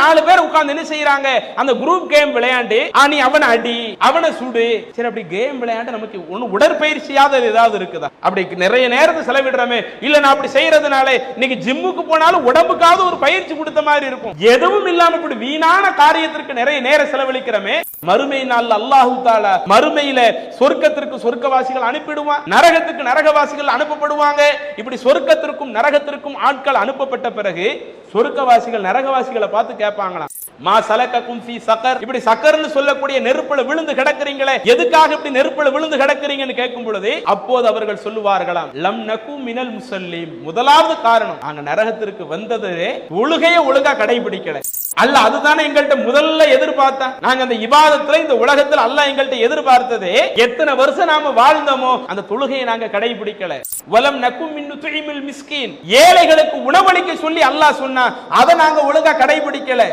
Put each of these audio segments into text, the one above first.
4 பேர் உட்கார்ந்து என்ன செய்யறாங்க, அந்த குரூப் கேம் விளையாண்டு நீ அவனை அடி அவனை சுடு. சரி, அப்படி கேம் விளையாண்டு நமக்கு ஒண்ணு உடற்பயிற்சியாத ஏதாவது இருக்குதா? அப்படி நிறைய நேரத்தை செலவிடுறமே. இல்ல நான் அப்படி செய்யறதுனால இன்னைக்கு ஜிம்முக்கு போனாலும் உடம்புக்காவது ஒரு பயிற்சி கொடுத்த மாதிரி இருக்கும். எதுவும் இல்லாம இப்படி வீணான காரியத்திற்கு நிறைய நேரம் செலவழிக்கிறமே. மறுமை நாள் அல்லாஹு தஆலா மறுமையில சொர்க்கத்திற்கு சொர்க்கவாசிகள் அனுப்பிடுவான், நரகத்துக்கு நரகவாசிகள் அனுப்பப்படுவாங்க. இப்படி சொர்க்கத்திற்கும் நரகத்திற்கும் ஆட்கள் அனுப்பப்பட்ட பிறகு சொர்க்கவாசிகள் நரகவாசிகளை பார்த்து கேட்பாங்களாம், மா சலகக்கும் ஃபீ சகர், இப்படி சக்கர்னு சொல்லக்கூடிய நெருப்புல விழுந்து கிடக்குறீங்களே, எதுக்காக இப்படி நெருப்புல விழுந்து கிடக்குறீங்கன்னு கேட்கும் பொழுது அப்போது அவர்கள் சொல்லுவார்களாம், லம் நகு மினல் முஸல்லீம், முதலாவது காரணம் நாங்க நரகத்திற்கு வந்தது தொழுகையை ஒழுங்கா கடைபிடிக்கல. அல்லாஹ் அதுதானே எங்கள்கிட்ட முதல்ல எதிர்பார்த்தா. நாங்க அந்த இபாதத்துல இந்த உலகத்துல அல்லாஹ் எங்கள்கிட்ட எதிர்பார்த்தது எத்தனை வருஷம் நாம வாழ்ந்தோமோ அந்த தொழுகையை நாங்க கடைபிடிக்கல. வலம் நகு மின் நுத்இமில் மிஸ்கீன், ஏழைகளுக்கு உணவளிக்க சொல்லி அல்லாஹ் சொன்னா அதை நாங்க ஒழுங்கா கடைபிடிக்கல.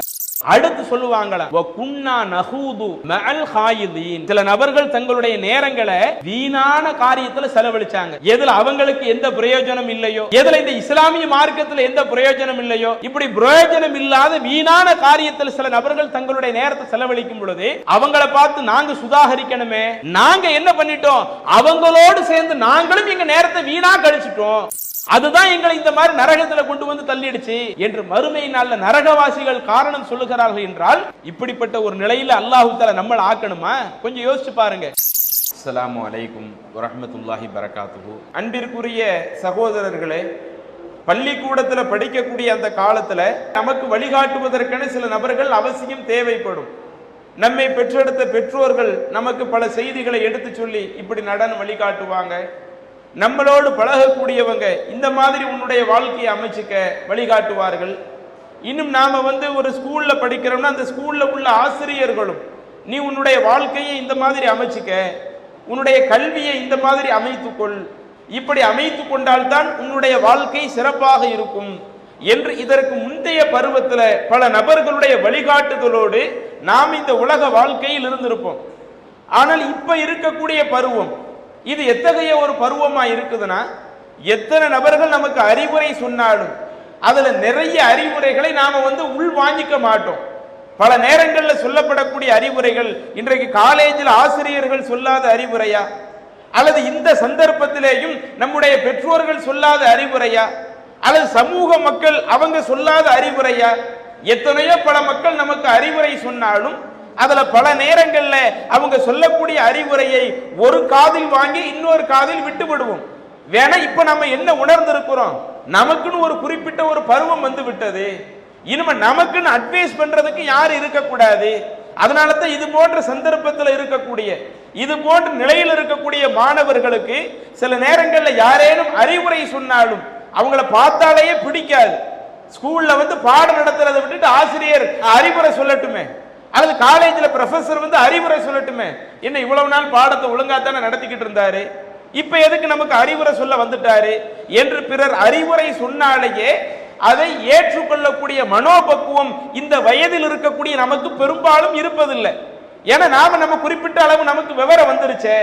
அடுத்து சொல்லுவாங்களா, வகுன்னா நஹூது மஅல் ஹாயிதீன், சில நபர்கள் தங்களுடைய நேரங்களை வீணான காரியத்துல செலவழிச்சாங்க. எதுல அவங்களுக்கு எந்த பிரயோஜனம் இல்லையோ, எதுல இந்த இஸ்லாமிய மார்க்கத்துல எந்த பிரயோஜனம் இல்லையோ, இப்படி பிரயோஜனம் இல்லாத வீணான காரியத்தில் சில நபர்கள் தங்களுடைய நேரத்தை செலவழிக்கும் பொழுது அவங்கள பார்த்து நாங்க சுதாகரிக்கணுமே, நாங்க என்ன பண்ணிட்டோம், அவங்களோடு சேர்ந்து நாங்களும் எங்க நேரத்தை வீணா கழிச்சிட்டோம், அதுதான் எங்களை இந்த மாதிரி நரகத்துல கொண்டு வந்து தள்ளிடுச்சு என்று மறுமை நாள்ல நரகவாசிகள் காரணம் சொல்லுகிறார்கள் என்றால் இப்படிப்பட்ட ஒரு நிலையில அல்லாஹ் தஆலா நம்மள ஆக்கணுமா? கொஞ்சம் யோசிச்சு பாருங்க. அஸ்ஸலாமு அலைக்கும் வரஹ்மத்துல்லாஹி பரகாத்துஹு. அன்பிற்குரிய சகோதரர்களே, பள்ளிக்கூடத்துல படிக்கக்கூடிய அந்த காலத்துல நமக்கு வழிகாட்டுவதற்கான சில நபர்கள் அவசியம் தேவைப்படும். நம்மை பெற்றெடுத்த பெற்றோர்கள் நமக்கு பல செய்திகளை எடுத்து சொல்லி இப்படி நடனம் வழிகாட்டுவாங்க. நம்மளோடு பழகக்கூடியவங்க இந்த மாதிரி உன்னுடைய வாழ்க்கையை அமைச்சுக்க வழிகாட்டுவார்கள். இன்னும் நாம ஒரு ஸ்கூல்ல படிக்கிறோம்னா அந்த ஸ்கூல்ல உள்ள ஆசிரியர்களும் நீ உன்னுடைய வாழ்க்கையை இந்த மாதிரி அமைச்சுக்க, உன்னுடைய கல்வியை இந்த மாதிரி அமைத்துக்கொள், இப்படி அமைத்து கொண்டால்தான் உன்னுடைய வாழ்க்கை சிறப்பாக இருக்கும் என்று இதற்கு முந்தைய பருவத்தில் பல நபர்களுடைய வழிகாட்டுதலோடு நாம் இந்த உலக வாழ்க்கையில் இருந்திருப்போம். ஆனால் இப்ப இருக்கக்கூடிய பருவம் இது எத்தகைய ஒரு பருவமா இருக்குதுன்னா, எத்தனை நபர்கள் நமக்கு அறிவுரை சொன்னாலும் அதுல நிறைய அறிவுரைகளை நாம உள் வாங்கிக்க மாட்டோம். பல நேரங்களில் சொல்லப்படக்கூடிய அறிவுரைகள் இன்றைக்கு காலேஜில் ஆசிரியர்கள் சொல்லாத அறிவுரையா, அல்லது இந்த சந்தர்ப்பத்திலேயும் நம்முடைய பெற்றோர்கள் சொல்லாத அறிவுரையா, அல்லது சமூக மக்கள் அவங்க சொல்லாத அறிவுரையா? எத்தனையோ பல மக்கள் நமக்கு அறிவுரை சொன்னாலும் அதுல பல நேரங்கள்ல அவங்க சொல்லக்கூடிய அறிவுரையை ஒரு காதில் வாங்கி இன்னொரு காதில் விட்டு விடுவோம். வேணா இப்ப நம்ம என்ன உணர்ந்திருக்கிறோம், நமக்குன்னு ஒரு குறிப்பிட்ட ஒரு பருவம் வந்து விட்டது, இனிமே நமக்குன்னு அட்வைஸ் பண்றதுக்கு யாரும் இருக்கக்கூடாது. அதனால தான் இது போன்ற சந்தர்ப்பத்தில் இருக்கக்கூடிய இது போன்ற நிலையில் இருக்கக்கூடிய மாணவர்களுக்கு சில நேரங்கள்ல யாரேனும் அறிவுரை சொன்னாலும் அவங்கள பார்த்தாலேயே பிடிக்காது. ஸ்கூல்ல பாடம் நடத்துறதை விட்டுட்டு ஆசிரியர் அறிவுரை சொல்லட்டுமே, அல்லது காலேஜில் ப்ரொஃபசர் அறிவுரை சொல்லட்டுமே, என்ன இவ்வளவு நாள் பாடத்தை ஒழுங்காத்தானே நடத்திக்கிட்டு இருந்தாரு, இப்ப எதுக்கு நமக்கு அறிவுரை சொல்ல வந்துட்டாரு என்று பிறர் அறிவுரை சொன்னாலேயே அதை ஏற்றுக்கொள்ளக்கூடிய மனோபக்குவம் இந்த வயதில் இருக்கக்கூடிய நமக்கு பெரும்பாலும் இருப்பதில்லை. ஏன்னா நம்ம குறிப்பிட்ட அளவு நமக்கு விவரம் வந்துருச்சே,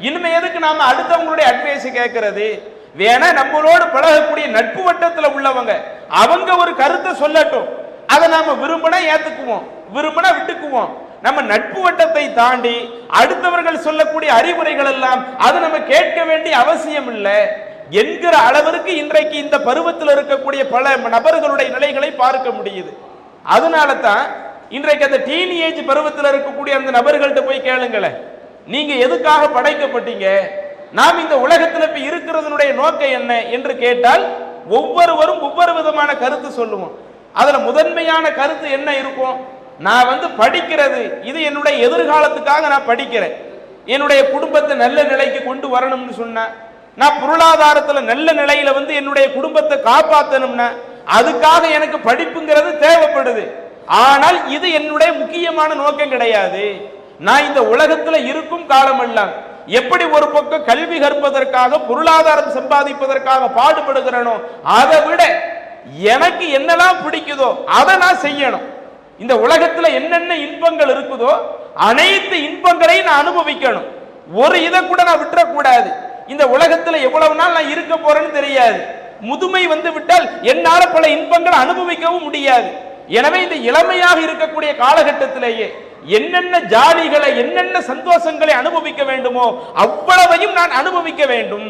இனிமே எதுக்கு நாம அடுத்தவங்களுடைய அட்வைஸ் கேட்கறது? வேணா நம்மளோடு பழகக்கூடிய நட்பு வட்டத்தில் உள்ளவங்க அவங்க ஒரு கருத்தை சொல்லட்டும், அதை நாம விரும்பினா ஏத்துக்குவோம், விரும்பினா விட்டுக்குவோம். நம்ம நட்பு வட்டத்தை தாண்டி அடுத்தவர்கள் சொல்லக்கூடிய அறிவுரைகள் எல்லாம் அது நம்ம கேட்க வேண்டிய அவசியம் இல்லை என்கிற அளவிற்கு இன்றைக்கு இந்த பருவத்தில் இருக்கக்கூடிய பல நபர்களுடைய நிலைகளை பார்க்க முடியுது. அதனால தான் இன்றைக்கு அந்த டீனேஜ் பருவத்தில் இருக்கக்கூடிய அந்த நபர்கள்ட்ட போய் கேளுங்களேன், நீங்க எதுக்காக படைக்கப்பட்டீங்க, நாம் இந்த உலகத்தில் இப்ப இருக்கிறதனுடைய நோக்கம் என்ன என்று கேட்டால் ஒவ்வொருவரும் ஒவ்வொரு விதமான கருத்து சொல்லுவோம். அதுல முதன்மையான கருத்து என்ன இருக்கும், நான் படிக்கிறது இது என்னுடைய எதிர்காலத்துக்காக நான் படிக்கிறேன், என்னுடைய குடும்பத்தை நல்ல நிலைக்கு கொண்டு வரணும்னு சொன்ன, நான் பொருளாதாரத்துல நல்ல நிலையில என்னுடைய குடும்பத்தை காப்பாற்றணும்னா அதுக்காக எனக்கு படிப்புங்கிறது தேவைப்படுது. ஆனால் இது என்னுடைய முக்கியமான நோக்கம் கிடையாது. நான் இந்த உலகத்துல இருக்கும் காலமெல்லாம் எப்படி ஒரு பக்கம் கல்வி கற்பதற்காக பொருளாதாரம் சம்பாதிப்பதற்காக பாடுபடுகிறேனோ அதை விட எனக்கு என்னெல்லாம் பிடிக்குதோ அதை நான் செய்யணும். இந்த உலகத்துல என்னென்ன இன்பங்கள் இருக்குதோ அனைத்து இன்பங்களையும் நான் அனுபவிக்கணும். ஒரு இதை கூட நான் விட்டுறக்கூடாது. இந்த உலகத்துல எவ்வளவு நாள் நான் இருக்க போறேன்னு தெரியாது. முதுமை விட்டால் என்னால பல இன்பங்களை அனுபவிக்கவும் முடியாது. எனவே இந்த இளமையாக இருக்கக்கூடிய காலகட்டத்திலேயே என்னென்ன ஜாலிகளை என்னென்ன சந்தோஷங்களை அனுபவிக்க வேண்டுமோ அவ்வளவையும் நான் அனுபவிக்க வேண்டும்,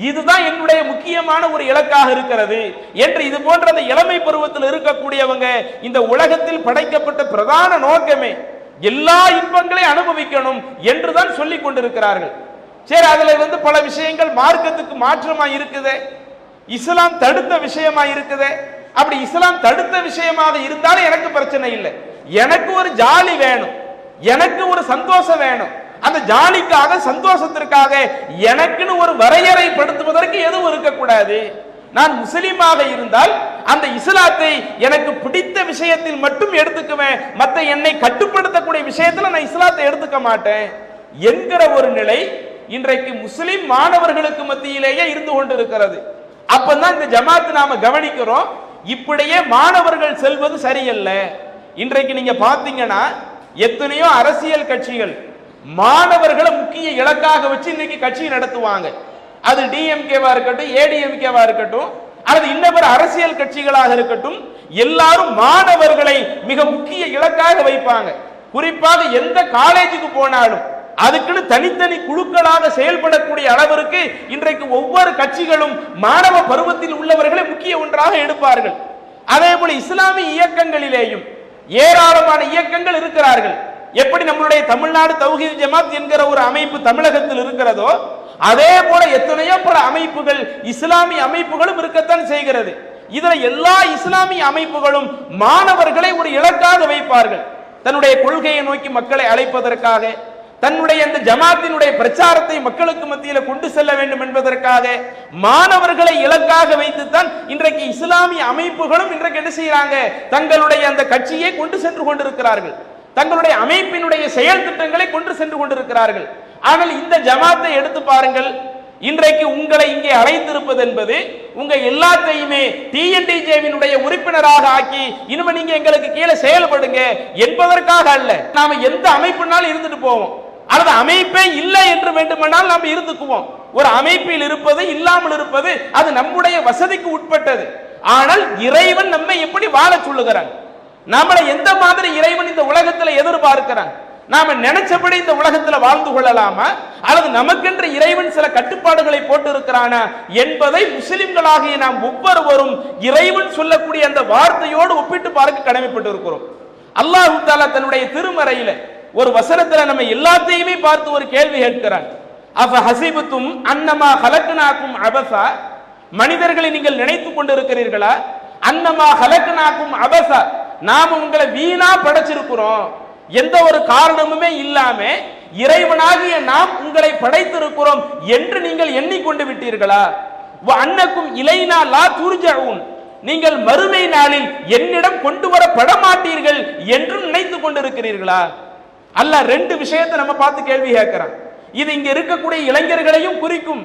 இதுதான் என்னுடைய முக்கியமான ஒரு இலக்காக இருக்கிறது என்று இது போன்ற அந்த இளமை பருவத்தில் இருக்கக்கூடியவங்க இந்த உலகத்தில் படைக்கப்பட்ட பிரதான நோக்கமே எல்லா இன்பங்களையும் அனுபவிக்கணும் என்றுதான் சொல்லிக் கொண்டிருக்கிறார்கள். சரி, அதுல பல விஷயங்கள் மார்க்கத்துக்கு மாற்றமா இருக்குது, இஸ்லாம் தடுத்த விஷயமா இருக்குது. அப்படி இஸ்லாம் தடுத்த விஷயமாக இருந்தாலும் எனக்கு பிரச்சனை இல்லை. எனக்கு ஒரு ஜாலி வேணும், எனக்கு ஒரு சந்தோஷம் வேணும். அந்த ஜாலிக்காக சந்தோஷத்திற்காக எனக்குன்னு ஒரு வரையறைப்படுத்துவதற்கு எதுவும் இருக்கக்கூடாது. நான் முஸ்லீமாக இருந்தால் அந்த இஸ்லாத்தை எனக்கு பிடித்த விஷயத்தில் மட்டும் எடுத்துக்குவேன், மற்ற என்னை கட்டுப்படுத்தக்கூடிய விஷயத்தில் நான் இஸ்லாத்தை எடுத்துக்க மாட்டேன் என்கிற ஒரு நிலை இன்றைக்கு முஸ்லிம் மாணவர்களுக்கு மத்தியிலேயே இருந்து கொண்டிருக்கிறது. அப்பதான் இந்த ஜமாத் நாம கவனிக்கிறோம், இப்படியே மாணவர்கள் செல்வது சரியல்ல. இன்றைக்கு நீங்க பாத்தீங்கன்னா எத்தனையோ அரசியல் கட்சிகள் மாணவர்களை முக்கிய இலக்காக வச்சு இன்னைக்கு கட்சி நடத்துவாங்க. அது டிஎம்கேவா இருக்கட்டும், ஏடிஎம்கேவா இருக்கட்டும், அல்லது இன்னொரு அரசியல் கட்சிகளாக இருக்கட்டும், எல்லாரும் மாணவர்களை மிக முக்கிய இலக்காக வைப்பாங்க. குறிப்பாக எந்த காலேஜுக்கு போனாலும் அதுக்குன்னு தனித்தனி குழுக்களாக செயல்படக்கூடிய அளவிற்கு இன்றைக்கு ஒவ்வொரு கட்சிகளும் மாணவ பருவத்தில் உள்ளவர்களை முக்கிய ஒன்றாக எடுப்பார்கள். அதே போல இஸ்லாமிய இயக்கங்களிலேயும் ஏராளமான இயக்கங்கள் இருக்கிறார்கள். எப்படி நம்மளுடைய தமிழ்நாடு தௌஹீத் ஜமாத் என்கிற ஒரு அமைப்பு தமிழகத்தில் இருக்கிறதோ அதே போல எத்தனையோ பல அமைப்புகள் இஸ்லாமிய அமைப்புகளும் இருக்கத்தான் செய்கிறது. இதுல எல்லா இஸ்லாமிய அமைப்புகளும் மாணவர்களை ஒரு இலக்காக வைப்பார்கள். தன்னுடைய கொள்கையை நோக்கி மக்களை அழைப்பதற்காக, தன்னுடைய அந்த ஜமாத்தினுடைய பிரச்சாரத்தை மக்களுக்கு மத்தியில் கொண்டு செல்ல வேண்டும் என்பதற்காக மாணவர்களை இலக்காக வைத்துத்தான் இன்றைக்கு இஸ்லாமிய அமைப்புகளும் இன்றைக்கு என்ன செய்யறாங்க, தங்களுடைய அந்த கட்சியை கொண்டு சென்று கொண்டிருக்கிறார்கள், தங்களுடைய அமைப்பினுடைய செயல் திட்டங்களை கொண்டு சென்று கொண்டிருக்கிறார்கள். ஆனால் இந்த ஜமாத்தை எடுத்து பாருங்கள், இன்றைக்கு உங்களை இங்கே அழைத்திருப்பது என்பது உங்க எல்லாத்தையுமே டிஎன்டிஜேவினுடைய உறுப்பினராக ஆக்கி இனிமே நீங்க எங்களுக்கு கீழே செயல்படுங்க என்பதற்காக அல்ல. நாம எந்த அமைப்புனாலும் இருந்துட்டு போவோம், அல்லது அமைப்பே இல்லை என்று வேண்டுமானால் நாம் இருந்துக்குவோம். ஒரு அமைப்பில் இருப்பது இல்லாமல் இருப்பது அது நம்முடைய வசதிக்கு உட்பட்டது. ஆனால் இறைவன் நம்மை எப்படி வாழ சொல்லுகிறான், நம்மளை எந்த மாதிரி இறைவன் இந்த உலகத்தில் எதிர்பார்க்கிறான், நாம நினைச்சபடி இந்த உலகத்தில் வாழ்ந்து கொள்ளலாமா, அல்லது நமக்கென்று இறைவன் சில கட்டுப்பாடுகளை போட்டு இருக்கிறானா என்பதை முஸ்லிம்களாகிய நாம் ஒவ்வொருவரும் இறைவன் சொல்லக்கூடிய அந்த வார்த்தையோடு ஒப்பிட்டு பார்க்க கடமைப்பட்டு இருக்கிறோம். அல்லாஹ் தஆலா தன்னுடைய திருமறையில ஒரு வசனத்துல நம்ம எல்லாத்தையுமே பார்த்து ஒரு கேள்வி கேட்கிறான். அஃப ஹஸிபத்தும் அன்னமா ஹலக்னாக்கும் அபஸா, மனிதர்களை நீங்கள் நினைத்துக் கொண்டிருக்கிறீர்களா, அன்னமா ஹலக்னாக்கும் அபஸா, நாம உங்களை வீணா படைச்சிருக்கிறோம், எந்த ஒரு காரணமுமே இல்லாம இறைவனாகிய நாம் உங்களை படைத்திருக்கிறோம் என்று நீங்கள் எண்ணிக்கொண்டு விட்டீர்களா, அன்னக்கும் இலைனா லா துர்ஜஊன், நீங்கள் மறுமை நாளில் என்னிடம் கொண்டு வரப்பட மாட்டீர்கள் என்று நினைத்துக் கொண்டிருக்கிறீர்களா. அல்லாஹ் ரெண்டு விஷயத்தை நம்ம பார்த்து கேள்வி கேட்கிறான். இது இங்க இருக்கக்கூடிய இளைஞர்களையும் குறிக்கும்,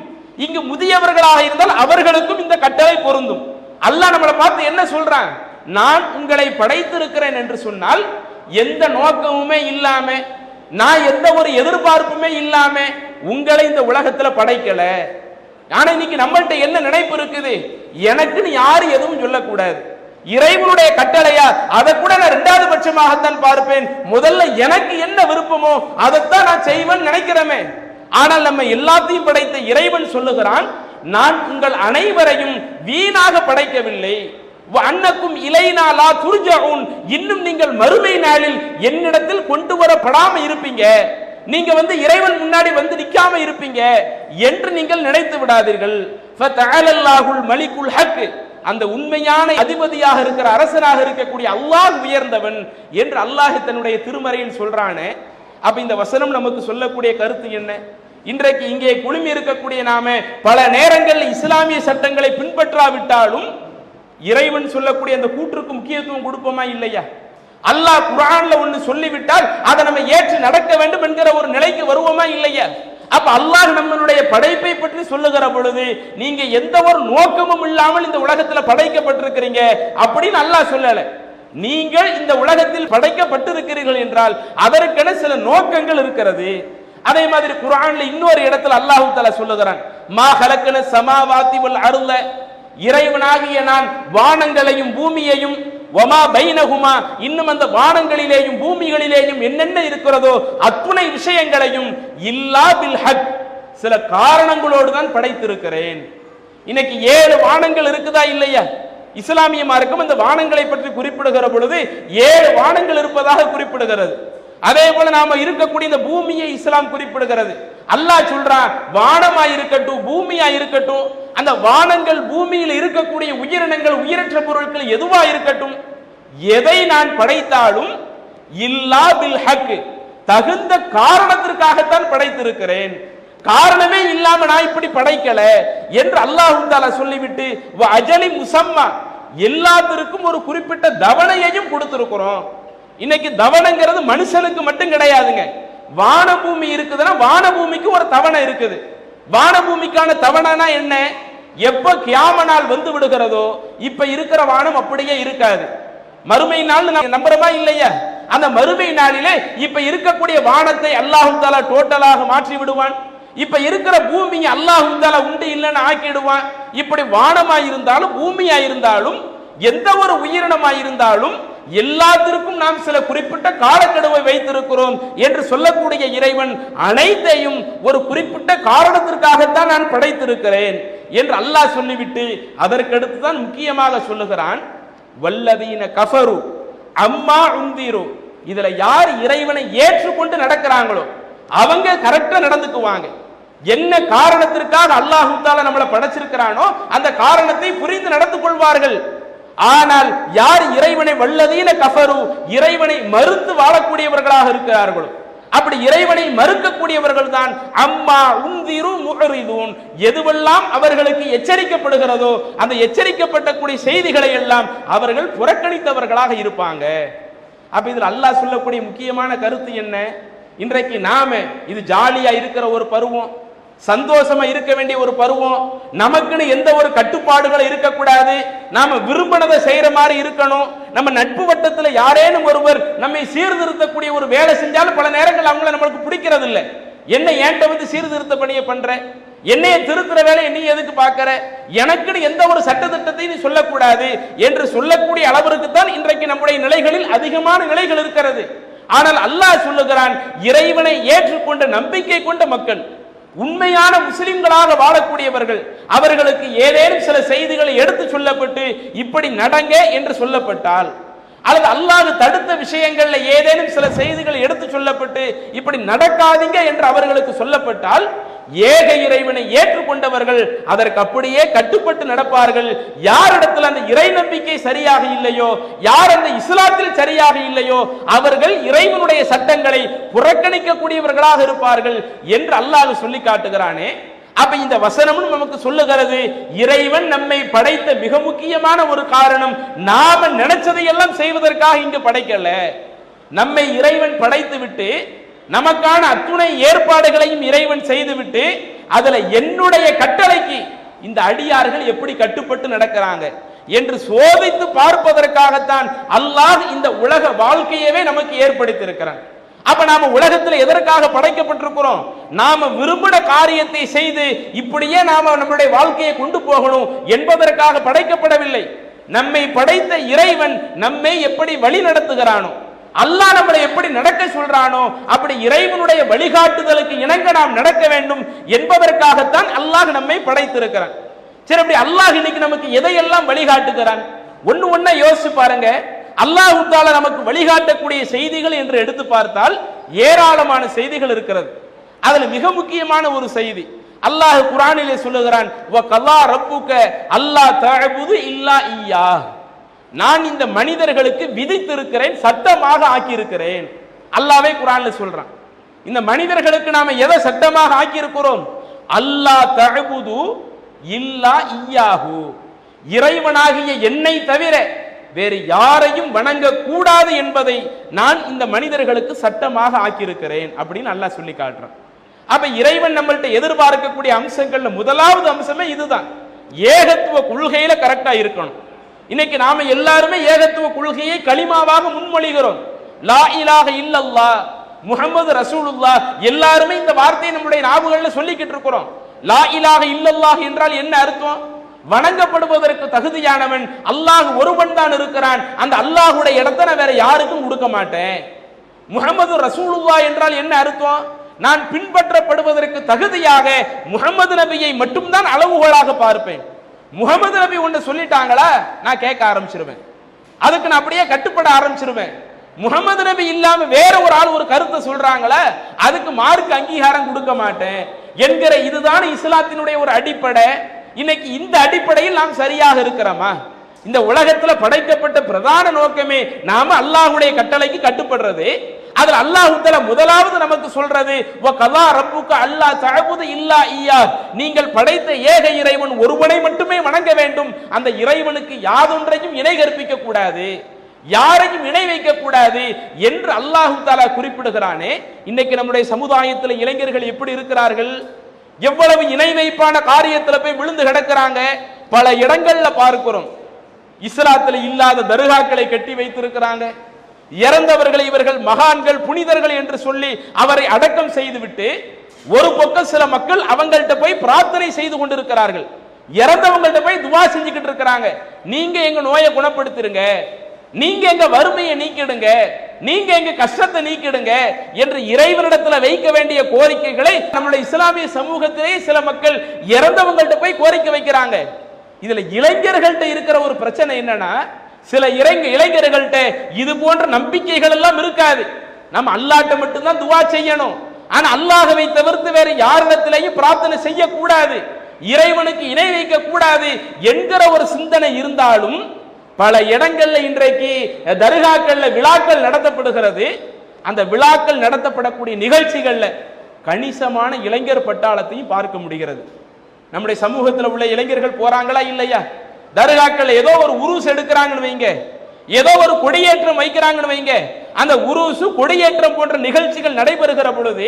இங்கு முதியவர்களாக இருந்தால் அவர்களுக்கும் இந்த கட்டளை பொருந்தும். அல்லாஹ் நம்மளை பார்த்து என்ன சொல்றான், நான் உங்களை படைத்திருக்கிறேன் என்று சொன்னால் எந்த நோக்கமுமே இல்லாம, நான் எந்த ஒரு எதிர்பார்ப்புமே இல்லாம உங்களை இந்த உலகத்துல படைக்கல. ஆனா இன்னைக்கு நம்மள்ட்ட என்ன நினைப்பு இருக்குது, எனக்குன்னு யாரும் எதுவும் சொல்லக்கூடாது, இறைவனுடைய கட்டளையா அதை கூட நான் இரண்டாவது பட்சமாகத்தான் பார்ப்பேன், முதல்ல எனக்கு என்ன விருப்பமோ அதைத்தான் நான் செய்வேன் நினைக்கிறேமே. ஆனால் நம்ம எல்லாத்தையும் படைத்த இறைவன் சொல்லுகிறான், நான் உங்கள் அனைவரையும் வீணாக படைக்கவில்லை, அன்னக்கும் இலைனா லா துர்ஜஊன், இன்னும் நீங்கள் மறுமை நாளில் என்னிடத்தில் கொண்டு வரப்படாம இருப்பீங்க, நீங்க இறைவன் முன்னாடி நிக்காம இருப்பீங்க என்று நீங்கள் நினைத்து விடாதீர்கள். ஃபதஅலல்லாஹுல் மலிகுல் ஹக், அந்த உண்மையான அதிபதியாக இருக்கிற அரசனாக இருக்கக்கூடிய அல்லாஹ் உயர்ந்தவன் என்று அல்லாஹ் தன்னுடைய திருமறையில் சொல்றானே. அப்ப இந்த வசனம் நமக்கு சொல்லக்கூடிய கருத்து என்ன, இன்றைக்கு இங்கே குழுமி இருக்கக்கூடிய நாம பல நேரங்களில் இஸ்லாமிய சட்டங்களை பின்பற்றாவிட்டாலும் இறைவன் சொல்லக்கூடிய அந்த கூற்றுக்கு முக்கியத்துவம் கொடுப்போமா இல்லையா? அல்லாஹ் குர்ஆன்ல ஒன்னு சொல்லிவிட்டால் அதை நம்ம ஏற்று நடக்க வேண்டும் என்கிற ஒரு நிலைக்கு வருவோமா இல்லையா? அப்ப அல்லாஹ் நம்மளுடைய படைப்பை பற்றி சொல்லுகிற பொழுது நீங்க எந்த ஒரு நோக்கமும் இல்லாமல் இந்த உலகத்தில் படைக்கப்பட்டிருக்கிறீங்க அப்படின்னு அல்லாஹ் சொல்லல. நீங்கள் இந்த உலகத்தில் படைக்கப்பட்டிருக்கிறீர்கள் என்றால் அதற்கென சில நோக்கங்கள் இருக்கிறது. அதே மாதிரி குர்ஆன்ல இன்னொரு இடத்துல அல்லாஹ் தஆலா சொல்லுகிறான், மா ஹலக்கன ஸமாவாதி வல் அர்த, இறைவனாகிய நான் வானங்களையும் பூமியையும் வமா பைனஹுமா, இன்னும் அந்த வானங்களிலேயும் பூமிகளிலேயும் என்னென்ன இருக்கிறதோ அத்துணை விஷயங்களையும் இல்லா பில் ஹக், சில காரணங்களோடு தான் படைத்திருக்கிறேன். இன்னைக்கு 7 வானங்கள் இருக்குதா இல்லையா? இஸ்லாமிய மார்க்கம் அந்த வானங்களை பற்றி குறிப்பிடுகிற பொழுது 7 வானங்கள் இருப்பதாக குறிப்பிடுகிறது. அதே போல நாம இருக்கக்கூடிய இந்த பூமியை இஸ்லாம் குறிப்பிடுகிறது. அல்லாஹ் சொல்றான், வானமா இருக்கட்டும் பூமியா இருக்கட்டும், அந்த வானங்கள் பூமியில் இருக்கக்கூடிய உயிரினங்கள் உயிரற்ற பொருட்கள் எதுவா இருக்கட்டும், எதை நான் படைத்தாலும் இல்லா பில் ஹக், தகுந்த காரணத்திற்காகத்தான் படைத்திருக்கிறேன். காரணமே இல்லாம நான் இப்படி படைக்கல என்று அல்லாஹ் தஆலா சொல்லிவிட்டு அஜலி முசம்மா, எல்லாத்திற்கும் ஒரு குறிப்பிட்ட தவணையையும் கொடுத்திருக்கிறோம். இன்னைக்கு தவணைங்கிறது மனுஷனுக்கு மட்டும் கிடையாதுங்க. வான பூமி இருக்குதுன்னா வான பூமிக்கு ஒரு தவணை இருக்குது. வான பூமிக்கான தவணைனா என்ன? எப்ப கியாம நாள் வந்து விடுகிறதோ இப்ப இருக்கிற வானம் அப்படியே இருக்காது. மறுமை நாள் நம்புறமா இல்லையா? அந்த மறுமை நாளிலே இப்ப இருக்கக்கூடிய வானத்தை அல்லாஹ் தஆலா டோட்டலாக மாற்றி விடுவான். இப்ப இருக்கிற பூமியை அல்லாஹ் தஆலா உண்டு இல்லைன்னு ஆக்கிடுவான். இப்படி வானமா இருந்தாலும் பூமியா இருந்தாலும் எந்த ஒரு உயிரினமா இருந்தாலும் எல்லாத்திற்கும் நாம் சில குறிப்பிட்ட காலக்கெடுவை வைத்திருக்கிறோம் என்று சொல்லக்கூடிய இறைவன் அனைத்தையும் ஒரு குறிப்பிட்ட காரணத்திற்காகத்தான் நான் படைத்திருக்கிறேன் என்று அல்லாஹ் சொல்லிவிட்டு அதற்கடுத்து தான் முக்கியமாக சொல்லுகிறான், வல்லதீன கஃபரு அம்மா உந்திரு. இதுல யார் இறைவனை ஏற்றுக்கொண்டு நடக்கிறாங்களோ அவங்க கரெக்டா நடந்துக்குவாங்க. என்ன காரணத்திற்காக அல்லாஹ் தஆலா நம்மளை படைச்சிருக்கிறானோ அந்த காரணத்தை புரிந்து நடந்து கொள்வார்கள். ஆனால் யார் இறைவனை வல்லதீன கஃபரு, இறைவனை மறுத்து வாழக்கூடியவர்களாக இருக்கிறார்களோ, அப்படி இறைவனை மறுக்கக்கூடியவர்கள் தான் அம்மா உந்திரு முஅரிதுன், எதுவெல்லாம் அவர்களுக்கு எச்சரிக்கப்படுகிறதோ அந்த எச்சரிக்கப்படக்கூடிய செய்திகளை எல்லாம் அவர்கள் புறக்கணித்தவர்களாக இருப்பாங்க. அப்ப இதில் அல்லாஹ் சொல்லக்கூடிய முக்கியமான கருத்து என்ன? இன்றைக்கு நாம இது ஜாலியா இருக்கிற ஒரு பருவம், சந்தோஷமா இருக்க வேண்டிய ஒரு பருவம், நமக்குன்னு எந்த ஒரு கட்டுப்பாடுகளும் இருக்கக்கூடாது, நாம விரும்பினதை செய்யற மாதிரி இருக்கணும். நம்ம நட்பு வட்டத்துல யாரேனும் ஒருவர் நம்மை சீர்திருத்தக்கூடிய ஒரு வேலை செஞ்சாலும் பல நேரங்கள் அவங்கள நம்மளுக்கு பிடிக்கிறது இல்லை. என்ன ஏன்ட்ட வந்து சீர்திருத்த பணியை பண்ற, என்னைய திருத்துற வேலை என்னை எதுக்கு பார்க்கிற, எனக்குன்னு எந்த ஒரு சட்டத்திட்டத்தையும் நீ சொல்லக்கூடாது என்று சொல்லக்கூடிய அளவிற்கு தான் இன்றைக்கு நம்முடைய நிலைகளில் அதிகமான நிலைகள் இருக்கிறது. ஆனால் அல்லாஹ் சொல்லுகிறான், இறைவனை ஏற்றுக்கொண்ட நம்பிக்கை கொண்ட மக்கள், உண்மையான முஸ்லிம்களாக வாழக்கூடியவர்கள், அவர்களுக்கு ஏதேனும் சில செய்திகளை எடுத்து சொல்லப்பட்டு இப்படி நடங்க என்று சொல்லப்பட்டால், அல்லது அல்லாஹ் தடுத்த விஷயங்கள்ல ஏதேனும் சில செய்திகள் எடுத்து சொல்லப்பட்டு இப்படி நடக்காதீங்க என்று அவர்களுக்கு சொல்லப்பட்டால், ஏக இறைவனை ஏற்றுக்கொண்டவர்கள் அதற்கு அப்படியே கட்டுப்பட்டு நடப்பார்கள். யாரிடத்தில் அந்த இறை நம்பிக்கை சரியாக இல்லையோ, யார் அந்த இஸ்லாத்தில் சரியாக இல்லையோ, அவர்கள் இறைவனுடைய சட்டங்களை புறக்கணிக்கக்கூடியவர்களாக இருப்பார்கள் என்று அல்லாஹ் சொல்லி காட்டுகிறானே. அப்ப இந்த வசனமும் நமக்கு சொல்லுகிறது, இறைவன் நம்மை படைத்த மிக முக்கியமான ஒரு காரணம் நாம நினைச்சதையெல்லாம் செய்வதற்காக இங்கு படைக்கல. நம்மை இறைவன் படைத்து விட்டு நமக்கான அத்துணை ஏற்பாடுகளையும் இறைவன் செய்துவிட்டு அதுல என்னுடைய கட்டளைக்கு இந்த அடியார்கள் எப்படி கட்டுப்பட்டு நடக்கிறாங்க என்று சோதித்து பார்ப்பதற்காகத்தான் அல்லாஹ் இந்த உலக வாழ்க்கையவே நமக்கு ஏற்படுத்தி இருக்கிறான். அப்ப நாம உலகத்துல எதற்காக படைக்கப்பட்டிருக்கிறோம்? நாம விரும்பின காரியத்தை செய்து இப்படியே நாம நம்முடைய வாழ்க்கையை கொண்டு போகணும் என்பதற்காக படைக்கப்படவில்லை. நம்மை படைத்த இறைவன் நம்மை எப்படி வழி நடத்துகிறானோ, அல்லாஹ் நம்மளை எப்படி நடக்க சொல்றானோ அப்படி இறைவனுடைய வழிகாட்டுதலுக்கு இணங்க நாம் நடக்க வேண்டும் என்பதற்காகத்தான் அல்லாஹ் நம்மை படைத்திருக்கிறான். சரி, அப்படி அல்லாஹ் இன்னைக்கு நமக்கு எதையெல்லாம் வழிகாட்டுகிறான்? ஒண்ணு ஒண்ணா யோசிச்சு பாருங்க. அல்லாஹ் தஆலா நமக்கு வழிகாட்டக்கூடிய செய்திகள் என்று எடுத்து பார்த்தால் ஏராளமான செய்திகள் இருக்கிறது. அதுல மிக முக்கியமான ஒரு செய்தி அல்லாஹ் குர்ஆனிலே சொல்லுகிறான், வ கல்லா ரப்புக அல்லா தஅபுது இல்லா இய்யா, நான் இந்த மனிதர்களுக்கு விதித்திருக்கிறேன், சட்டமாக ஆக்கி இருக்கிறேன். அல்லாஹ்வே குர்ஆன்ல சொல்றான். இந்த மனிதர்களுக்கு நாம எதை சட்டமாக ஆக்கி இருக்கிறோம்? அல்லா தஅபுது இல்லா இய்யாஹு, இறைவனாகிய என்னை தவிர வேறு யாரையும் வணங்க கூடாது என்பதை நான் இந்த மனிதர்களுக்கு சட்டமாக ஆக்கியிருக்கிறேன் அப்படின்னு அல்லாஹ் சொல்லி காட்டுறான். அப்ப இறைவன் நம்மள்ட்ட எதிர்பார்க்கக்கூடிய அம்சங்கள்ல முதலாவது அம்சமே இதுதான், ஏகத்துவ கொள்கையில கரெக்டா இருக்கணும். இன்னைக்கு நாம எல்லாருமே ஏகத்துவ கொள்கையை கலிமாவாக முன்மொழிகிறோம். லா இலாஹ இல்லல்லாஹ் முஹம்மது ரசூலுல்லாஹ், எல்லாருமே இந்த வார்த்தையை நம்முடைய நாவுகள்ல சொல்லிக்கிட்டு இருக்கிறோம். லா இலாஹ இல்லல்லாஹ் என்றால் என்ன அர்த்தம்? வணங்கப்படுவதற்கு தகுதியானவன் அல்லாஹ் ஒருவன் தான் இருக்கிறான். அந்த அல்லாஹ்வுடைய இடத்தை நான் வேற யாருக்கும் கொடுக்க மாட்டேன். முஹம்மது ரசூலுல்லாஹ் என்றால் என்ன அர்த்தம்? நான் பின்பற்றப்படுவதற்கு தகுதியாக முஹம்மது நபியை மட்டும்தான் அளவுகோலாக பார்ப்பேன். முஹம்மது நபி ஒன்று சொல்லிட்டாங்களா, நான் கேட்க ஆரம்பிச்சிருவேன், அதுக்கு நான் அப்படியே கட்டுப்பட ஆரம்பிச்சிருவேன். முஹம்மது நபி இல்லாம வேற ஒரு ஆள் ஒரு கருத்தை சொல்றாங்களா, அதுக்கு மார்க்கு அங்கீகாரம் கொடுக்க மாட்டேன் என்கிற இதுதான் இஸ்லாத்தினுடைய ஒரு அடிப்படை. இன்னைக்கு இந்த அடிப்படையில் நாம் சரியாக இருக்கிறோமா? இந்த உலகத்துல படைக்கப்பட்ட பிரதான நோக்கமே நாம அல்லாஹ்வுடைய கட்டளைக்கு கட்டுப்படுறது. அதுல அல்லாஹ் தஆலா முதலாவது நமக்கு சொல்றது வகலா ரப்புக அல்லா தஅபுது இல்லா இய்யா, நீங்கள் படைத்த ஏக இறைவன் ஒருவனை மட்டுமே வணங்க வேண்டும், அந்த இறைவனுக்கு யாதொன்றையும் இணை கற்பிக்க கூடாது, யாரையும் இணை வைக்க கூடாது என்று அல்லாஹ் தஆலா குறிப்பிடுகிறானே. இன்னைக்கு நம்முடைய சமுதாயத்தில் இளைஞர்கள் எப்படி இருக்கிறார்கள்? எவ்வளவு இணை வைப்பான காரியத்துல போய் விழுந்து கிடக்கிறாங்க. பல இடங்கள்ல பார்க்கிறோம். இஸ்லாத்தில் இல்லாத தர்காக்களை கட்டி வைத்திருக்கிறாங்க. இறந்தவர்களை இவர்கள் மகான்கள் புனிதர்கள் என்று சொல்லி அவரை அடக்கம் செய்துவிட்டு ஒரு பக்கம் சில மக்கள் அவங்கள்ட்ட போய் பிரார்த்தனை செய்து கொண்டிருக்கிறார்கள். இறந்தவங்கள்ட்ட போய் துவா செஞ்சுக்கிட்டு இருக்கிறாங்க. நீங்க எங்க நோயை குணப்படுத்திருங்க, நீங்க எங்க வறுமையை நீக்கிடுங்க, நீங்க எங்க கஷ்டத்தை நீக்கிடுங்க என்று இறைவனிடத்துல வைக்க வேண்டிய கோரிக்கைகளை நம்முடைய இஸ்லாமிய சமூகத்திலே சில மக்கள் இறந்தவங்கள்ட்ட போய் கோரிக்கை வைக்கிறாங்க. இதுல இளைஞர்கள்ட்ட இருக்கிற ஒரு பிரச்சனை என்னன்னா, சில இளைஞர்கள்ட்ட இது போன்ற நம்பிக்கைகள் எல்லாம் இருக்காது. நம்ம அல்லாஹ்ட்ட மட்டும்தான் துவா செய்யணும், ஆனா அல்லாஹ்வை தவிர்த்து வேற யாரிடத்திலேயும் பிரார்த்தனை செய்யக்கூடாது, இறைவனுக்கு இணை வைக்க கூடாது என்கிற ஒரு சிந்தனை இருந்தாலும் பல இடங்கள்ல இன்றைக்கு தர்காக்கள்ல விழாக்கள் நடத்தப்படுகிறது. அந்த விழாக்கள் நடத்தப்படக்கூடிய நிகழ்ச்சிகள்ல கணிசமான இளைஞர் பட்டாளத்தையும் பார்க்க முடிகிறது. நம்முடைய சமூகத்தில் உள்ள இளைஞர்கள் போறாங்களா இல்லையா? தர்காக்கள் ஏதோ ஒரு உருஸ் எடுக்கிறாங்கன்னு வைங்க, ஏதோ ஒரு கொடியேற்றம் வைக்கிறாங்கன்னு வைங்க, அந்த உருசு கொடியேற்றம் போன்ற நிகழ்ச்சிகள் நடைபெறுகிற பொழுது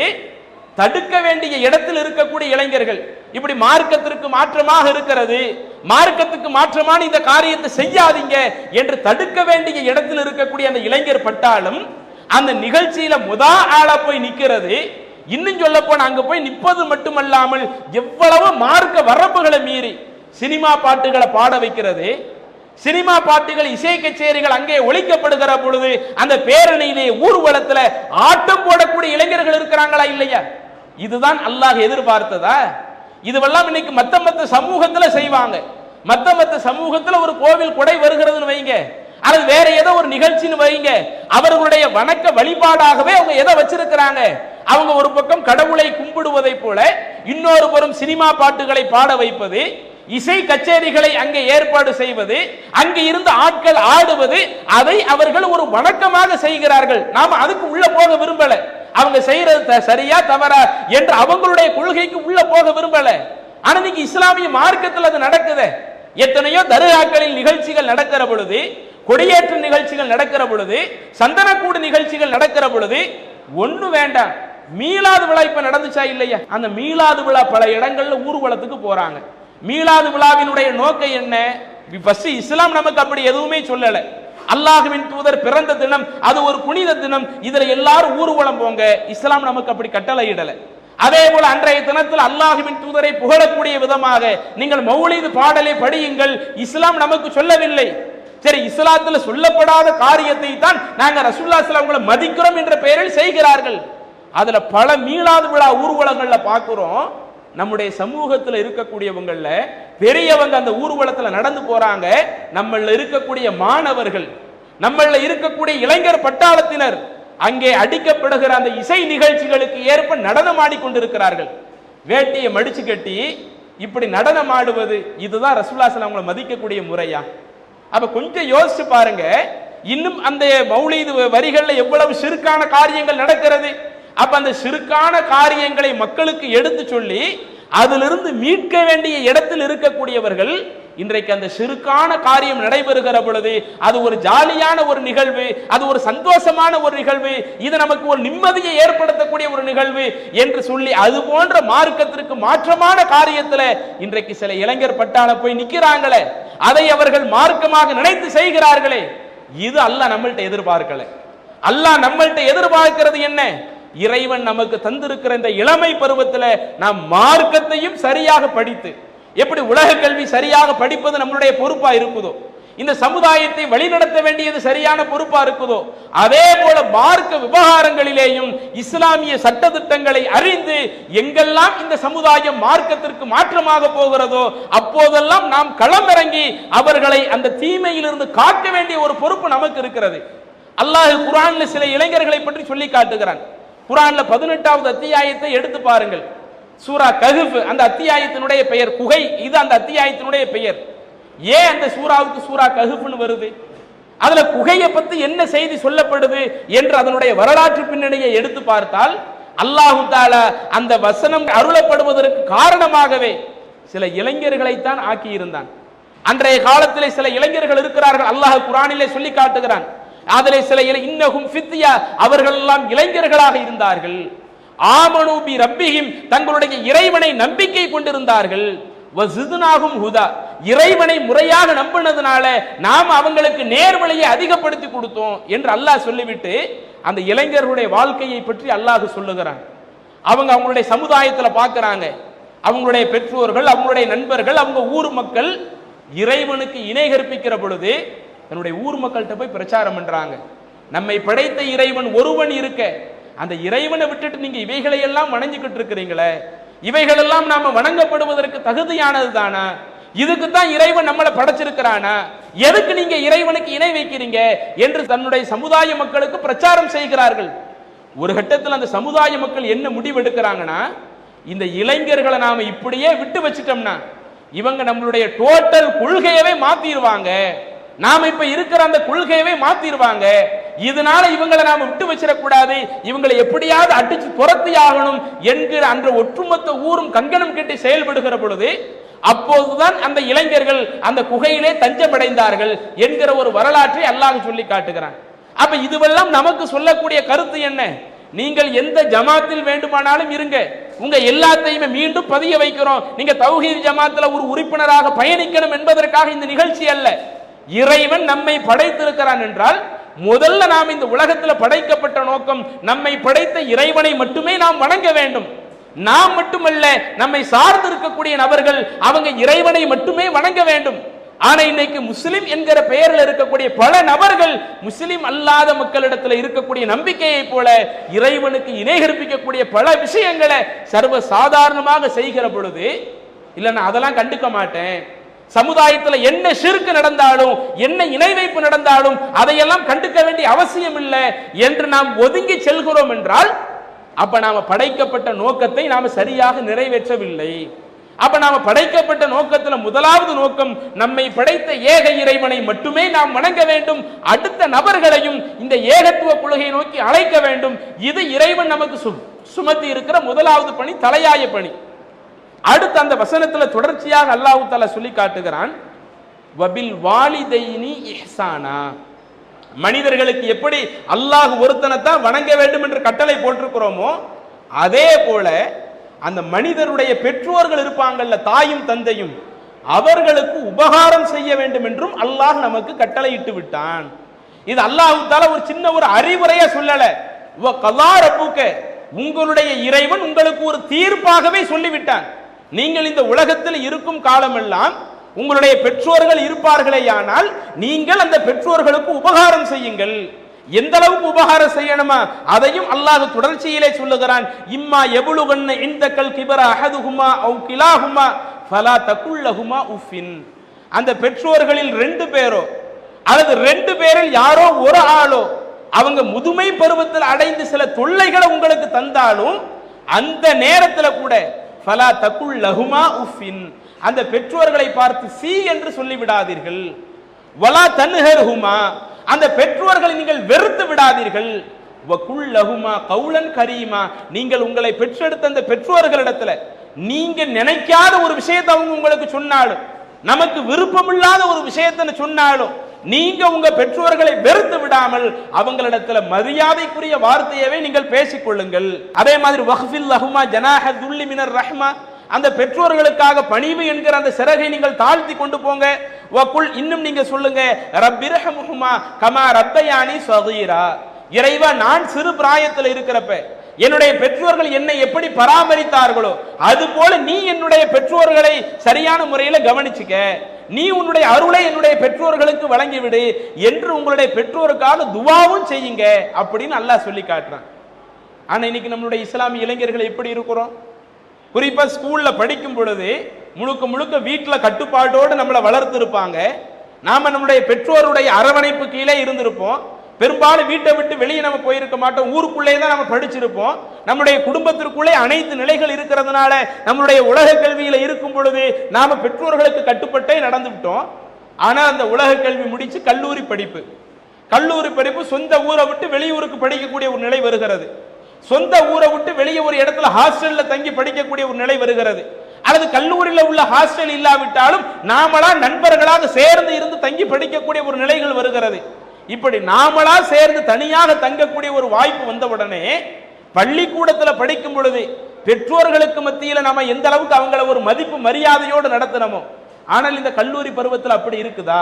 தடுக்க வேண்டிய இடத்தில் இருக்கக்கூடிய இளைஞர்கள் இப்படி மார்க்கத்திற்கு மாற்றமாக இருக்கிறது, மார்க்கத்துக்கு மாற்றமான இந்த காரியத்தை செய்யாதீங்க என்று தடுக்க வேண்டிய இடத்தில் இருக்கக்கூடிய அந்த இளைஞர் பட்டாலும் அந்த நிகழ்ச்சியில ஆளா போய் நிக்கிறது. இன்னும் சொல்ல போன அங்க போய் நிற்பது மட்டுமல்லாமல் எவ்வளவு மார்க்க வரம்புகளை மீறி சினிமா பாட்டுகளை பாட வைக்கிறது, சினிமா பாட்டுகள் இசை கச்சேரிகள் அங்கே ஒழிக்கப்படுகிற பொழுது அந்த பேரணியிலே ஊர்வலத்துல ஆட்டம் போடக்கூடிய இளைஞர்கள் இருக்கிறாங்களா இல்லையா? இதுதான் அல்லாஹ் எதிர்பார்த்ததா? இதுவெல்லாம் இன்னைக்கு மத்த சமூகத்துல செய்வாங்க. மத்த சமூகத்துல ஒரு கோவில் கொடை வருகிறதுன்னு வைங்க, அல்லது வேற ஏதோ ஒரு நிகழ்ச்சின்னு வைங்க, அவர்களுடைய வணக்க வழிபாடாகவே அவங்க எதை வச்சிருக்கிறாங்க, அவங்க ஒரு பக்கம் கடவுளை கும்பிடுவதை போல இன்னொரு புறம் சினிமா பாட்டுகளை பாட வைப்பது, இசை கச்சேரிகளை அங்கே ஏற்பாடு செய்வது, அங்கே இருந்து ஆட்கள் ஆடுவது, அதை அவர்கள் ஒரு வணக்கமாக செய்கிறார்கள். நாம அதுக்கு உள்ள போக விரும்பல, அவங்க செய்யறது சரியா தவறா என்று அவங்களுடைய கொள்கைக்கு உள்ள போக விரும்பல. ஆனா இன்னைக்கு இஸ்லாமிய மார்க்கத்தில் அது நடக்குது. எத்தனையோ தர்காக்களில் நிகழ்ச்சிகள் நடக்கிற பொழுது, கொடியேற்ற நிகழ்ச்சிகள் நடக்கிற பொழுது, சந்தனக்கூடு நிகழ்ச்சிகள் நடக்கிற பொழுது ஒண்ணு வேண்டாம், மீலாது விழா இப்ப நடந்துச்சா இல்லையா? அந்த மீலாது விழா பல இடங்கள்ல ஊர்வலத்துக்கு போறாங்க. மீலாது விழாவினுடைய நோக்கம் என்ன? இஸ்லாம் நமக்கு அப்படி எதுவுமே சொல்லல. அல்லாஹ்வின் தூதர் பிறந்த தினம், அது ஒரு புனித தினம், இதுல எல்லாரும் ஊர்வலம் போங்க, இஸ்லாம் நமக்கு அப்படி கட்டளை இடல. அதே போல அன்றைய தினத்தில் அல்லாஹ்வின் தூதரை புகழக்கூடிய விதமாக நீங்கள் மௌலிது பாடலை படியுங்கள், இஸ்லாம் நமக்கு சொல்லவில்லை. சரி, இஸ்லாத்துல சொல்லப்படாத காரியத்தை தான் நாங்க ரசூலுல்லாஹி ஸல்லல்லாஹு அலைஹி வஸல்லம் மதிக்கிறோம் என்ற பெயரில் செய்கிறார்கள். அதுல பல மீலாது விழா ஊர்வலங்கள்ல பார்க்கிறோம், நம்முடைய சமூகத்தில் இருக்கக்கூடியவங்கள்ல பெரியவங்க அந்த ஊர்வலத்துல நடந்து போறாங்க, நம்மள இருக்கக்கூடிய மாணவர்கள், நம்மள இருக்கக்கூடிய இளைஞர் பட்டாளத்தினர் அங்கே அடிக்கப்படுகிற அந்த இசை நிகழ்ச்சிகளுக்கு ஏற்ப நடனம் ஆடிக்கொண்டிருக்கிறார்கள். வேட்டியை மடிச்சு கட்டி இப்படி நடனம் ஆடுவது, இதுதான் ரசூலுல்லாஹி ஸல்லல்லாஹு அலைஹி வஸல்லம் மதிக்கக்கூடிய முறையா? அப்ப கொஞ்சம் யோசிச்சு பாருங்க, இன்னும் அந்த மௌலீது வரிகள்ல எவ்வளவு சிறுக்கான காரியங்கள் நடக்கிறது. அப்ப அந்த சிறுக்கான காரியங்களை மக்களுக்கு எடுத்து சொல்லி அதிலிருந்து மீட்க வேண்டிய இடத்தில் இருக்கக்கூடியவர்கள் இன்றைக்கு அந்த சிறுக்கான காரியம் நடைபெறுகிற பொழுது அது ஒரு ஜாலியான ஒரு நிகழ்வு, அது ஒரு சந்தோஷமான ஒரு நிகழ்வு, இது நமக்கு ஒரு நிம்மதியை ஏற்படுத்தக்கூடிய ஒரு நிகழ்வு என்று சொல்லி அது போன்ற மார்க்கத்திற்கு மாற்றமான காரியத்தில் இன்றைக்கு சில இளைஞர் பட்டாள போய் நிக்கிறாங்களே, அதை அவர்கள் மார்க்கமாக நினைத்து செய்கிறார்களே, இது அல்லாஹ் நம்மள்ட்ட எதிர்பார்க்கல. அல்லாஹ் நம்மள்ட்ட எதிர்பார்க்கிறது என்ன? இறைவன் நமக்கு தந்திருக்கிற இந்த இளமை பருவத்தில் நாம் மார்க்கத்தையும் சரியாக படித்து எப்படி உலக கல்வி சரியாக படிப்பது நம்மளுடைய பொறுப்பா இருக்குதோ, இந்த சமுதாயத்தை வழிநடத்த வேண்டியது சரியான பொறுப்பா இருக்குதோ, அதே போல மார்க்க விவகாரங்களிலேயும் இஸ்லாமிய சட்டதிட்டங்களை அறிந்து எங்கெல்லாம் இந்த சமுதாயம் மார்க்கத்திற்கு மாற்றமாக போகிறதோ அப்போதெல்லாம் நாம் களமிறங்கி அவர்களை அந்த தீமையிலிருந்து காக்க வேண்டிய ஒரு பொறுப்பு நமக்கு இருக்கிறது. அல்லாஹ் குர்ஆன்ல சில இளைஞர்களை பற்றி சொல்லி காட்டுகிறான். குர்ஆன்ல 18வது அத்தியாயத்தை எடுத்து பாருங்கள். சூரா கஹ்ஃப் அந்த அத்தியாயத்தினுடைய பெயர், குகை, இது அந்த அத்தியாயத்தினுடைய பெயர். ஏன் அந்த சூராவுக்கு சூரா கஹ்ஃப்னு வருது? அதுல குகையை பத்தி என்ன செய்தி சொல்லப்படுது என்று அதனுடைய வரலாற்று பின்னணியை எடுத்து பார்த்தால் அல்லாஹ் தஆலா அந்த வசனம் அருளப்படுவதற்கு காரணமாகவே சில இளைஞர்களைத்தான் ஆக்கி இருந்தான். அன்றைய காலத்திலே சில இளைஞர்கள் இருக்கிறார்கள், அல்லாஹ் குர்ஆனிலே சொல்லி காட்டுகிறான். அதிலே சில இன்னஹும் ஃபித்யா, அவர்கள் எல்லாம் இளைஞர்களாக இருந்தார்கள். ஆமனு பி ரப்பிஹிம், தங்களுடைய இறைவனை நம்பிக்கை கொண்டிருந்தார்கள். வஸித்னாஹும் ஹுதா, இறைவனை முறையாக நம்பினதுனால நாம் அவங்களுக்கு நேர்வழியை அதிகப்படுத்தி கொடுத்தோம் என்று அல்லாஹ் சொல்லிவிட்டு அந்த இளைஞர்களுடைய வாழ்க்கையை பற்றி அல்லாஹ் சொல்லுகிறான். அவங்களுடைய சமுதாயத்துல பார்க்கறாங்க, அவங்களுடைய பெற்றோர்கள், அவங்களுடைய நண்பர்கள், அவங்க ஊர் மக்கள் இறைவனுக்கு இணை கற்பிக்கிற பொழுது தன்னுடைய ஊர் மக்கள்கிட்ட போய் பிரச்சாரம் பண்றாங்க. நம்மை படைத்த இறைவன் ஒருவன் இருக்க, அந்த இறைவனை விட்டுட்டு நீங்க இவைகளை எல்லாம் வணங்கிக்கிட்டு இருக்கிறீங்களே, இவைகளெல்லாம் நாம வணங்கப்படுவதற்கு தகுதியானது தானா? இதுக்கு தான் இறைவன் நம்மளை படைச்சிருக்கிறானா? எதுக்கு நீங்க இறைவனுக்கு இணை வைக்கிறீங்க என்று தன்னுடைய சமுதாய மக்களுக்கு பிரச்சாரம் செய்கிறார்கள். ஒரு கட்டத்தில் அந்த சமுதாய மக்கள் என்ன முடிவெடுக்கிறாங்கன்னா, இந்த இளைஞர்களை நாம இப்படியே விட்டு வச்சிட்டோம்னா இவங்க நம்மளுடைய டோட்டல் கொள்கையவே மாத்திடுவாங்க, நாம இப்ப இருக்கிற அந்த கொள்கையவே மாத்திடுவாங்க, இதனால இவங்களை நாம விட்டு வச்சிடக்கூடாது, இவங்களை எப்படியாவது அடிச்சு துரத்தி ஆகணும் என்கிற அந்த ஒட்டுமொத்த ஊரும் கங்கணம் கட்டி செயல்படுகிற பொழுது அப்போதுதான் அந்த இளைஞர்கள் அந்த குகையிலே தஞ்சமடைந்தார்கள் என்கிற ஒரு வரலாற்றை அல்லாஹ் சொல்லி காட்டுகிறான். அப்ப இதுவெல்லாம் நமக்கு சொல்லக்கூடிய கருத்து என்ன? நீங்கள் எந்த ஜமாத்தில் வேண்டுமானாலும் இருங்க, உங்க எல்லாத்தையுமே மீண்டும் பதிய வைக்கிறோம், நீங்க தௌஹீத் ஜமாத்துல ஒரு உறுப்பினராக பயணிக்கணும் என்பதற்காக இந்த நிகழ்ச்சி அல்ல. இறைவன் நம்மை படைத்திருக்கிறான் என்றால் முதல்ல நாம் இந்த உலகத்தில் படைக்கப்பட்ட நோக்கம் நம்மை படைத்த இறைவனை மட்டுமே நாம் வணங்க வேண்டும். நாம் மட்டுமல்ல, நம்மை சார்ந்து இருக்கக்கூடிய நபர்கள் அவங்க இறைவனை மட்டுமே வணங்க வேண்டும். ஆனா இன்னைக்கு முஸ்லிம் என்கிற பெயரில் இருக்கக்கூடிய பல நபர்கள் முஸ்லிம் அல்லாத மக்களிடத்தில் இருக்கக்கூடிய நம்பிக்கையை போல இறைவனுக்கு இணை கற்பிக்கக்கூடிய பல விஷயங்களை சர்வ சாதாரணமாக செய்கிற பொழுது, இல்ல நான் அதெல்லாம் கண்டுக்க மாட்டேன், சமுதாயத்தில் என்ன ஷிர்க் நடந்தாலும் என்ன இணை வைப்பு நடந்தாலும் அதையெல்லாம் கண்டுக்க வேண்டிய அவசியம் இல்லை என்று நாம் ஒதுங்கி செல்கிறோம் என்றால் அப்ப நாம படைக்கப்பட்ட நோக்கத்தை நாம சரியாக நிறைவேற்றவில்லை. அப்ப நாம படைக்கப்பட்ட நோக்கத்தில் முதலாவது நோக்கம் நம்மை படைத்த ஏக இறைவனை மட்டுமே நாம் வணங்க வேண்டும், அடுத்த நபர்களையும் இந்த ஏகத்துவ கொள்கையை நோக்கி அழைக்க வேண்டும். இது இறைவன் நமக்கு சுமத்தி இருக்கிற முதலாவது பணி, தலையாய பணி. அடுத்து அந்த வசனத்துல தொடர்ச்சியாக அல்லாஹ் தஆலா சொல்லி காட்டுகிறான், வபில் வாலிதைனி இஹ்சானா, மனிதர்களுக்கு எப்படி அல்லாஹ் ஒருத்தனை தான் வணங்க வேண்டும் என்று கட்டளை போட்டிருக்கிறோமோ அதே போல அந்த மனிதருடைய பெற்றோர்கள் இருப்பாங்கல்ல, தாயும் தந்தையும், அவர்களுக்கு உபகாரம் செய்ய வேண்டும் என்றும் அல்லாஹ் நமக்கு கட்டளையிட்டு விட்டான். இது அல்லாஹ் தஆலா ஒரு சின்ன ஒரு அறிவுரையா சொல்லல, வ கலா ரப்புக, உங்களுடைய இறைவன் உங்களுக்கு ஒரு தீர்ப்பாகவே சொல்லிவிட்டான். நீங்கள் இந்த உலகத்தில் இருக்கும் காலமெல்லாம் உங்களுடைய பெற்றோர்கள் இருப்பார்களேயானால் நீங்கள் அந்த பெற்றோர்களுக்கு உபகாரம் செய்யுங்கள். எந்த அளவுக்கு உபகாரம் செய்யணுமா அதையும் அல்லாஹ் தொடர்ச்சியிலே சொல்லுகிறான். இம்மா யபுலுகன்ன இந்தக்கல் கிபர அஹதுஹுமா அவ் கிலாஹுமா ஃபலா தகுல்லஹுமா உஃபின், அந்த பெற்றோர்களில் 2 பேரோ அல்லது 2 பேரில் யாரோ ஒரு ஆளோ அவங்க முதுமை பருவத்தில் அடைந்து சில தொல்லைகளை உங்களுக்கு தந்தாலும் அந்த நேரத்தில் கூட ஃபலா தகுல்லஹுமா உஃபின், அந்த பெற்றோர்களை பார்த்து சி என்று சொல்லிவிடாதீர்கள். வலா தன்ஹர்ஹுமா, அந்த பெற்றோர்களை நீங்கள் வெறுத்து விடாதீர்கள். வகுல்லஹுமா கௌலன் கரீமா, நீங்கள் உங்களை பெற்றெடுத்த அந்த பெற்றோர்களிடத்துல நீங்க நினைக்காத ஒரு விஷயத்தை அவங்க உங்களுக்கு சொன்னாலும், நமக்கு விருப்பமில்லாத ஒரு விஷயத்தை சொன்னாலும் நீங்க உங்க பெற்றோர்களை வெறுத்து விடாமல் அவங்களிடத்துல மரியாதைக்குரிய வார்த்தையவே நீங்கள் பேசிக் கொள்ளுங்கள். அதே மாதிரி வஹ்ஃபில் லஹுமா ஜனாஹ துல்லி மினர் ரஹ்மா, அந்த பெற்றோர்களுக்காக பணிவு என்கிற அந்த சிறகை நீங்கள் தாழ்த்தி கொண்டு போங்க. வகுல், இன்னும் நீங்க சொல்லுங்க, ரப்பிர்ஹமுஹுமா கமா ரப்பயானி ஸகீரா, இறைவா நான் சிறு பிராயத்தில் இருக்கிறப்ப என்னுடைய பெற்றோர்கள் என்னை எப்படி பராமரித்தார்களோ அது போல நீ என்னுடைய பெற்றோர்களை சரியான முறையில கவனிச்சுக்க, நீ உன்னுடைய அருளை என்னுடைய பெற்றோர்களுக்கு வழங்கிவிடு என்று உங்களுடைய பெற்றோருக்காக துவாவும் செய்யுங்க அப்படின்னு அல்லாஹ் சொல்லி காட்டுறான். ஆனா இன்னைக்கு நம்மளுடைய இஸ்லாமிய இளைஞர்கள் எப்படி இருக்கிறோம்? குறிப்பா ஸ்கூல்ல படிக்கும் பொழுது முழுக்க முழுக்க வீட்டுல கட்டுப்பாட்டோடு நம்மளை வளர்த்து இருப்பாங்க. நாம நம்முடைய பெற்றோருடைய அரவணைப்பு கீழே இருந்திருப்போம். பெரும்பாலும் வீட்டை விட்டு வெளியே நம்ம போயிருக்க மாட்டோம். ஊருக்குள்ளே தான் நம்ம படிச்சிருப்போம். நம்முடைய குடும்பத்திற்குள்ளே அனைத்து நிலைகள் இருக்கிறதுனால நம்மளுடைய உலக கல்வியில இருக்கும் பொழுது நாம பெற்றோர்களுக்கு கட்டுப்பட்டே நடந்துவிட்டோம். ஆனா அந்த உலக கல்வி முடிச்சு கல்லூரி படிப்பு சொந்த ஊரை விட்டு வெளியூருக்கு படிக்கக்கூடிய ஒரு நிலை வருகிறது. சொந்த ஊரை விட்டு வெளியே ஒரு இடத்துல ஹாஸ்டல்ல தங்கி படிக்கக்கூடிய ஒரு நிலை வருகிறது. அல்லது கல்லூரியில் உள்ள ஹாஸ்டல் இல்லாவிட்டாலும் நாமளா நண்பர்களாக சேர்ந்து இருந்து தங்கி படிக்கக்கூடிய ஒரு நிலைகள் வருகிறது. இப்படி நாமளா சேர்ந்து தனியாக தங்கக்கூடிய ஒரு வாய்ப்பு வந்த உடனே பள்ளிக்கூடத்தில் படிக்கும் பொழுது பெற்றோர்களுக்கு மத்தியில் நாம எந்த அளவுக்கு அவங்கள ஒரு மதிப்பு மரியாதையோடு நடத்தினோமோ, ஆனால் இந்த கல்லூரி பருவத்தில் அப்படி இருக்குதா?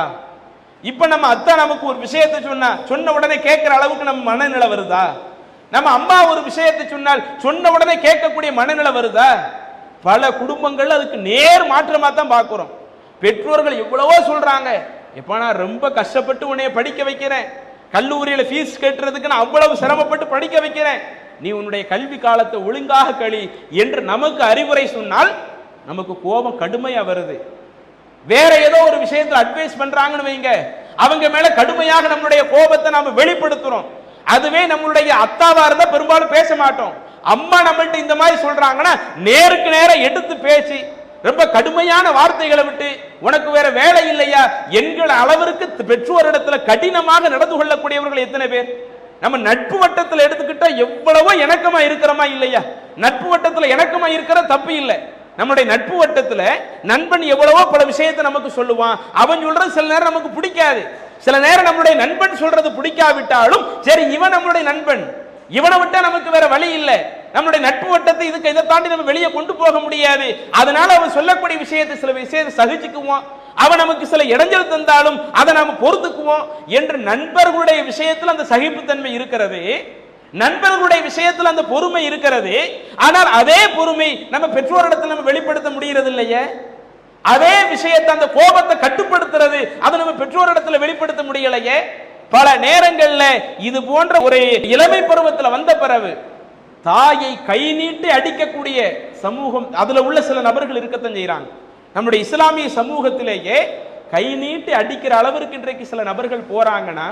இப்ப நம்ம அத்தா நமக்கு ஒரு விஷயத்தை சொன்ன உடனே கேட்கிற அளவுக்கு நம்ம மனநிலை வருதா? நம்ம அம்மா ஒரு விஷயத்தை சொன்ன உடனே கேட்கக்கூடிய மனநிலை வருதா? பல குடும்பங்கள் அதுக்கு நேர் மாற்றமா தான் பார்க்கிறோம். பெற்றோர்கள் எவ்வளவோ சொல்றாங்க, எப்ப நான் ரொம்ப கஷ்டப்பட்டு உன்னைய படிக்க வைக்கிறேன், கல்லூரியில ஃபீஸ் கட்டுறதுக்கு நான் அவ்வளவு சிரமப்பட்டு படிக்க வைக்கிறேன், நீ உன்னுடைய கல்வி காலத்தை ஒழுங்காக கழி என்று நமக்கு அறிவுரை சொன்னால் நமக்கு கோபம் கடுமையா வருது. வேற ஏதோ ஒரு விஷயத்துல அட்வைஸ் பண்றாங்கன்னு வைங்க, அவங்க மேல கடுமையாக நம்மளுடைய கோபத்தை நாம வெளிப்படுத்துறோம். அதுவே நம்மளுடைய அத்தாவா இருந்தா பெரும்பாலும் பேச மாட்டோம். அம்மா நம்மள்ட்ட இந்த மாதிரி சொல்றாங்கன்னா நேருக்கு நேரம் எடுத்து பேசி ரொம்ப கடுமையான வார்த்தைகளை விட்டு உனக்கு வேற வேலை இல்லையா என்கிற அளவிற்கு பெற்றோரிடத்துல கடினமாக நடந்து கொள்ளக்கூடியவர்கள் எத்தனை பேர்? நம்ம நட்பு வட்டத்தில் எடுத்துக்கிட்டா எவ்வளவோ இணக்கமா இருக்கிறோமா இல்லையா? நட்பு வட்டத்தில் இணக்கமா இருக்கிற தப்பு இல்லை. நம்முடைய நட்பு வட்டத்துல நண்பன் எவ்வளவோ பல விஷயத்தை நமக்கு சொல்லுவான். அவன் சொல்றது சில நேரம் நமக்கு பிடிக்காது. சில நேரம் நம்முடைய நண்பன் சொல்றது பிடிக்காவிட்டாலும் சரி, இவன் நம்மளுடைய நண்பன், இவனை விட்டா நமக்கு வேற வழி இல்லை. நம்முடைய நட்பு வட்டத்தை இதை தாண்டி நம்ம வெளியே கொண்டு போக முடியாது. அதனால அவன் சொல்லக்கூடிய விஷயத்தை சில விஷயத்தை சகிச்சுக்குவோம். அவன் நமக்கு சில இடைஞ்சல் தந்தாலும் அதை நாம பொறுத்துக்குவோம் என்று நண்பர்களுடைய விஷயத்தில் அந்த சகிப்புத்தன்மை இருக்கிறது, நண்பர்களுடைய விஷயத்தில் அந்த பொறுமை இருக்கிறது. ஆனால் அதே பொறுமை நம்ம பெற்றோரிடத்தில் நம்ம வெளிப்படுத்த முடிகிறது இல்லையே. அதே விஷயத்தை அந்த கோபத்தை கட்டுப்படுத்துறது அதை நம்ம பெற்றோரிடத்துல வெளிப்படுத்த முடியலையே. பல நேரங்கள்ல இது போன்ற ஒரு இளமை பருவத்தில் வந்த பிறகு தாயை கை நீட்டி அடிக்கக்கூடிய சமூகம் அதுல உள்ள சில நபர்கள் இருக்கத்தான் செய்யறாங்க. நம்முடைய இஸ்லாமிய சமூகத்திலேயே கை நீட்டி அடிக்கிற அளவிற்கு இன்றைக்கு சில நபர்கள் போறாங்கன்னா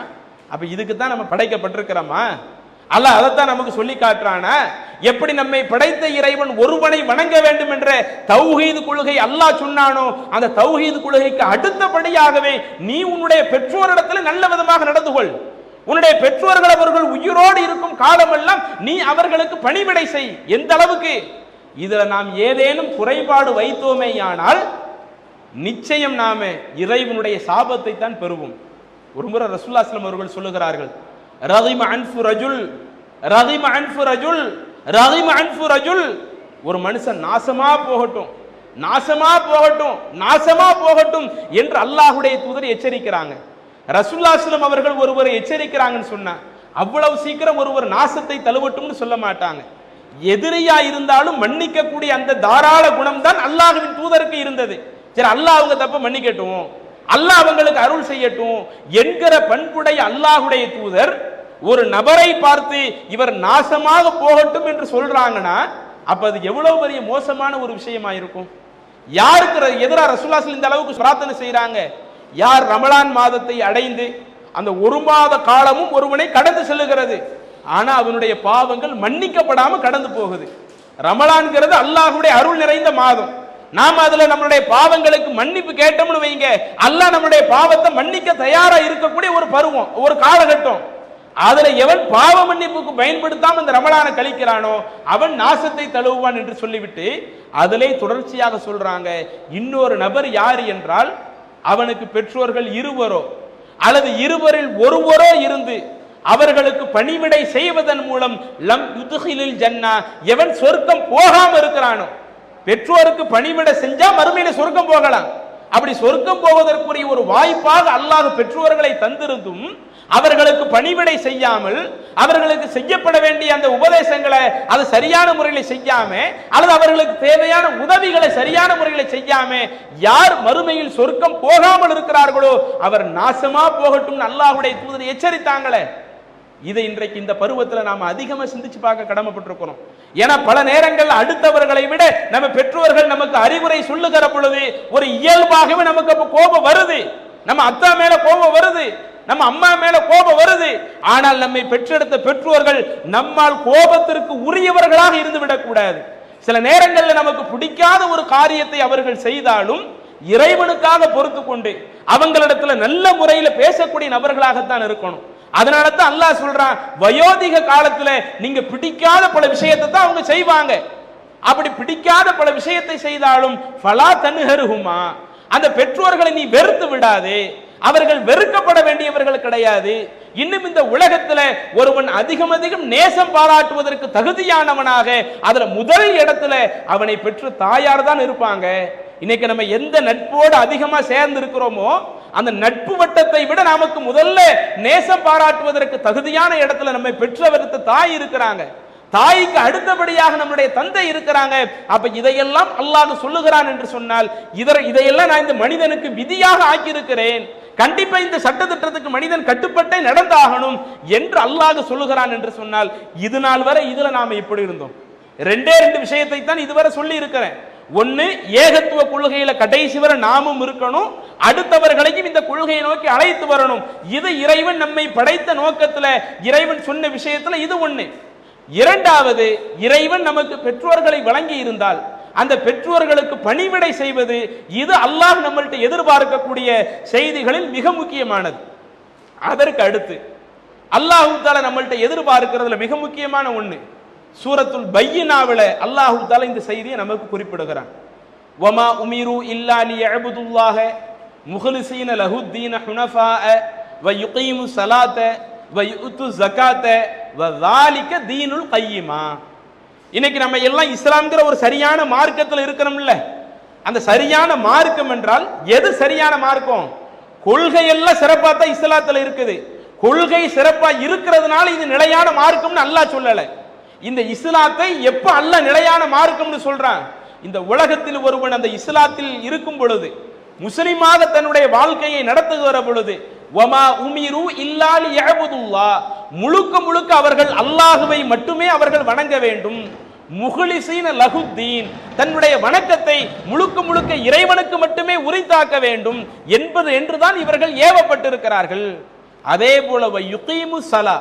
அப்ப இதுக்கு தான் நம்ம படைக்கப்பட்டிருக்கிறோமா? அல்லாஹ் அதைத்தான் நமக்கு சொல்லி காட்டுறானா? எப்படி நம்மை படைத்த இறைவன் ஒருவனை வணங்க வேண்டும் என்ற தௌஹீது கொள்கை அல்லாஹ் சொன்னானோ அந்த தௌஹீது கொள்கைக்கு அடுத்தபடியாகவே நீ உன்னுடைய பெற்றோரிடத்தில் நல்ல விதமாக நடந்து கொள். உன்னுடைய பெற்றோர்கள் அவர்கள் உயிரோடு இருக்கும் காலமெல்லாம் நீ அவர்களுக்கு பணிவிடை செய். எந்த அளவுக்கு இதுல நாம் ஏதேனும் குறைபாடு வைத்தோமேயானால் நிச்சயம் நாம இறைவனுடைய சாபத்தை தான் பெறுவோம். ஒரு முறை ரசூலுல்லாஹி ஸல்லல்லாஹு அலைஹி வஸல்லம் அவர்கள் சொல்லுகிறார்கள், ரகிம அன்ஃபு ரஜுல், ஒரு மனுஷன் நாசமா போகட்டும் என்று அல்லாஹ்வுடைய தூதர் எச்சரிக்கிறாங்க. ரசூலுல்லாஹி ஸல்லல்லாஹு அலைஹி வஸல்லம் அவர்கள் ஒருவரை எச்சரிக்கிறாங்கன்னு சொன்னா அவ்வளவு சீக்கிரம் ஒருவர் நாசத்தை தழுவட்டும்னு சொல்ல மாட்டாங்க. எதிரியா இருந்தாலும் மன்னிக்க கூடிய அந்த தாராள குணம் தான் அல்லாஹ்வின் தூதருக்கு இருந்தது. சரி, அல்லாஹ் அவங்க தப்ப மன்னிக்கட்டும், அல்லாஹ் அவங்களுக்கு அருள் செய்யட்டும் என்கிற பண்புடைய அல்லாஹ்வுடைய தூதர் ஒரு நபரை பார்த்து இவர் நாசமாக போகட்டும் என்று சொல்றாங்கன்னா அப்ப அது எவ்வளவு பெரிய மோசமான ஒரு விஷயமா இருக்கும். யாருக்கு எதிராக ரசூலுல்லாஹி ஸல்லல்லாஹு அலைஹி வஸல்லம் இந்த அளவுக்கு பிரார்த்தனை செய்றாங்க? யார் ரமலான் மாதத்தை அடைந்து அந்த ஒரு மாத காலமும் ஒருவனை கடந்து செல்லுகிறது, ஆனா அவனுடைய பாவங்கள் மன்னிக்கப்படாம கடந்து போகுது. ரமலான்ங்கிறது அல்லாஹ்வுடைய அருள் நிறைந்த மாதம். நாம அதுல நம்மளுடைய பாவங்களுக்கு மன்னிப்பு கேட்டோம்னு வைங்க, அல்லாஹ் நம்முடைய பாவத்தை மன்னிக்க தயாரா இருக்கக்கூடிய ஒரு பருவம், ஒரு காலகட்டம். அதுல எவன் பாவ மன்னிப்புக்கு பயன்படுத்தாம இந்த ரமலானை கழிக்கிறானோ அவன் நாசத்தை தழுவுவான் என்று சொல்லிவிட்டு அதிலே தொடர்ச்சியாக சொல்றாங்க, இன்னொரு நபர் யார் என்றால் அவனுக்கு பெற்றோர்கள் இருவரோ அல்லது இருவரில் ஒருவரோ இருந்து அவர்களுக்கு பணிவிடை செய்வதன் மூலம் லம் யுத்ஹிலில் ஜன்னா, எவன் சொர்க்கம் போகாம இருக்கிறானோ. பெற்றோருக்கு பணிவிடை செஞ்சா மறுமையில சொர்க்கம் போகலாம். அப்படி சொர்க்கம் போவதற்குரிய ஒரு வாய்ப்பாக அல்லாஹ் பெற்றோர்களை தந்திருந்தும் அவர்களுக்கு பணிவிடை செய்யாமல், அவர்களுக்கு செய்யப்பட வேண்டிய அந்த உபதேசங்களை அது சரியான முறையில் செய்யாம, அல்லது அவர்களுக்கு தேவையான உதவிகளை சரியான முறையில் செய்யாம யார் மறுமையில் சொர்க்கம் போகாமல் இருக்கிறார்களோ அவர் நாசமா போகட்டும் அல்லாஹ்வுடைய தூதர் எச்சரித்தாங்களே. இதை இன்றைக்கு இந்த பருவத்தில் நாம அதிகமா சிந்திச்சு பார்க்க கடமைப்பட்டிருக்கிறோம். ஏன்னா பல நேரங்கள் அடுத்தவர்களை விட நம்ம பெற்றோர்கள் நமக்கு அறிவுரை சொல்லுகிற பொழுது ஒரு இயல்பாகவே நமக்கு அப்ப கோபம் வருது. நம்ம அத்தா மேல கோபம் வருது, நம்ம அம்மா மேல கோபம் வருது. ஆனால் நம்மை பெற்றெடுத்த பெற்றோர்கள் நம்மால் கோபத்திற்கு உரியவர்களாக இருந்து விடக்கூடாது. சில நேரங்களில் நமக்கு பிடிக்காத ஒரு காரியத்தை அவர்கள் செய்தாலும் இறைவனுக்காக பொறுத்து கொண்டு அவங்களிடத்துல நல்ல முறையில் பேசக்கூடிய நபர்களாகத்தான் இருக்கணும். அதனால தான் அல்லாஹ் சொல்றான், வயோதிக காலத்துல நீங்க பிடிக்காத பல விஷயத்தை தான் அவங்க செய்வாங்க. அப்படி பிடிக்காத பல விஷயத்தை செய்தாலும் ஃபலா தன்ஹருஹுமா, அந்த பெற்றோர்களை நீ வெறுத்து விடாதே. அவர்கள் வெறுக்கப்பட வேண்டியவர்கள் கிடையாது. இன்னும் இந்த உலகத்துல ஒருவன் அதிகம் அதிகம் நேசம் பாராட்டுவதற்கு தகுதியானவனாக அதுல முதல் இடத்துல அவனை பெற்ற தாயார் தான் இருப்பாங்க. இன்னைக்கு நம்ம எந்த நட்போடு அதிகமா சேர்ந்து இருக்கிறோமோ அந்த நட்பு வட்டத்தை விட நமக்கு முதல்ல நேசம் பாராட்டுவதற்கு தகுதியான இடத்துல நம்மை பெற்றவர்த்த தாய் இருக்கிறாங்க. தாய்க்கு அடுத்தபடியாக நம்முடைய தந்தை இருக்கிறாங்க. அப்ப இதையெல்லாம் அல்லாஹ் சொல்லுகிறான் என்று சொன்னால் இதையெல்லாம் நான் இந்த மனிதனுக்கு விதியாக ஆக்கியிருக்கிறேன், கண்டிப்பா இந்த சட்டத்திட்டத்துக்கு மனிதன் கட்டுப்பட்டே நடந்தாகணும் என்று அல்லாஹ் சொல்லுகிறான் என்று சொன்னால் இது நாள் வரை இதுல நாம இப்படி இருந்தோம். ரெண்டே ரெண்டு விஷயத்தை தான் இதுவரை சொல்லி இருக்கிறேன். ஒன்னு, ஏகத்துவ கொள்கையில கடைசி வரை நாமும் இருக்கணும், அடுத்தவர்களையும் இந்த கொள்கையை நோக்கி அழைத்து வரணும். இது இறைவன் நம்மை படைத்த நோக்கத்துல இறைவன் சொன்ன விஷயத்துல இது ஒண்ணு. இரண்டாவது, இறைவன் நமக்கு பெற்றோர்களை வழங்கி இருந்தால் அந்த பெற்றோர்களுக்கு பணிவிடை செய்வது இது அல்லாஹ் நம்மள்ட்ட எதிர்பார்க்கக்கூடிய செய்திகளில் மிக முக்கியமானது. அதற்கு அடுத்து அல்லாஹ் தஆலா நம்மள்ட்ட எதிர்பார்க்கிறதுல மிக முக்கியமான ஒண்ணு, சூரத்துல் பையினாவில அல்லாஹ் தஆலா இந்த செய்தியை நமக்கு குறிப்பிடுகிறான். வமா உமிரு இல்லா லியஅபுதுல்லாஹ முஹ்லிஸீன லஹுத்தீன ஹுனஃபாஅ வ யுகீமு ஸலாத வ யுது ஸகாத வ ஸாலிக தீனுல் கையிமா. இன்னைக்கு நம்ம எல்லாம் இஸ்லாம்ங்கிற ஒரு சரியான மார்க்கத்தில் இருக்கிறோம்ல. அந்த சரியான மார்க்கம் என்றால் எது சரியான மார்க்கம்? கொள்கை எல்லாம் சிறப்பா தான் இஸ்லாத்துல இருக்குது. கொள்கை சிறப்பா இருக்கிறதுனால இது நிலையான மார்க்கம்னு அல்லாஹ் சொல்லல. இந்த இஸ்லாத்தை எப்ப அல்லாஹ் நிலையான மார்க்கம்னு சொல்றான்? இந்த உலகத்தில் ஒருவன் அந்த இஸ்லாத்தில் இருக்கும் பொழுது, முஸ்லிமாக தன்னுடைய வாழ்க்கையை நடத்துகிற பொழுது, வமா உமிரு இல்லா லியஅபுதுல்லாஹ், முழுக்க முழுக்க அவர்கள் அல்லாஹ்வை மட்டுமே அவர்கள் வணங்க வேண்டும். முஹ்லிஸீன லஹுத்தீன், தன்னுடைய வணக்கத்தை முழுக்க முழுக்க இறைவனுக்கு மட்டுமே உரித்தாக்க வேண்டும் என்பது என்றுதான் இவர்கள் ஏவப்பட்டிருக்கிறார்கள். அதே போல யுகீமு ஸலா,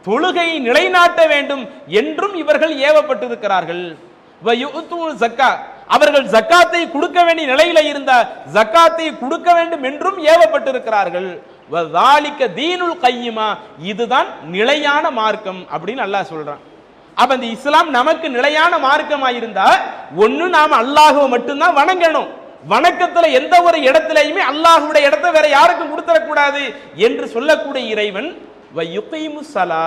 தொழுகையை நிலைநாட்ட வேண்டும் என்றும் இவர்கள் ஏவப்பட்டிருக்கிறார்கள். அவர்கள் ஜக்காத்தை கொடுக்க வேண்டிய நிலையில இருந்த ஜக்காத்தை கொடுக்க வேண்டும் என்றும் ஏவப்பட்டிருக்கிறார்கள். தீனுல் கையிமா, இதுதான் நிலையான மார்க்கம் அப்படின்னு அல்லாஹ் சொல்றான். அப்ப இந்த இஸ்லாம் நமக்கு நிலையான மார்க்கமா இருந்தா ஒண்ணு நாம அல்லாஹ்வை மட்டும்தான் வணங்கணும். வணக்கத்துல எந்த ஒரு இடத்திலையுமே அல்லாஹ்வுடைய இடத்தை வேற யாருக்கும் கொடுத்துடக்கூடாது என்று சொல்லக்கூடிய இறைவன் வயுகீமு ஸலா,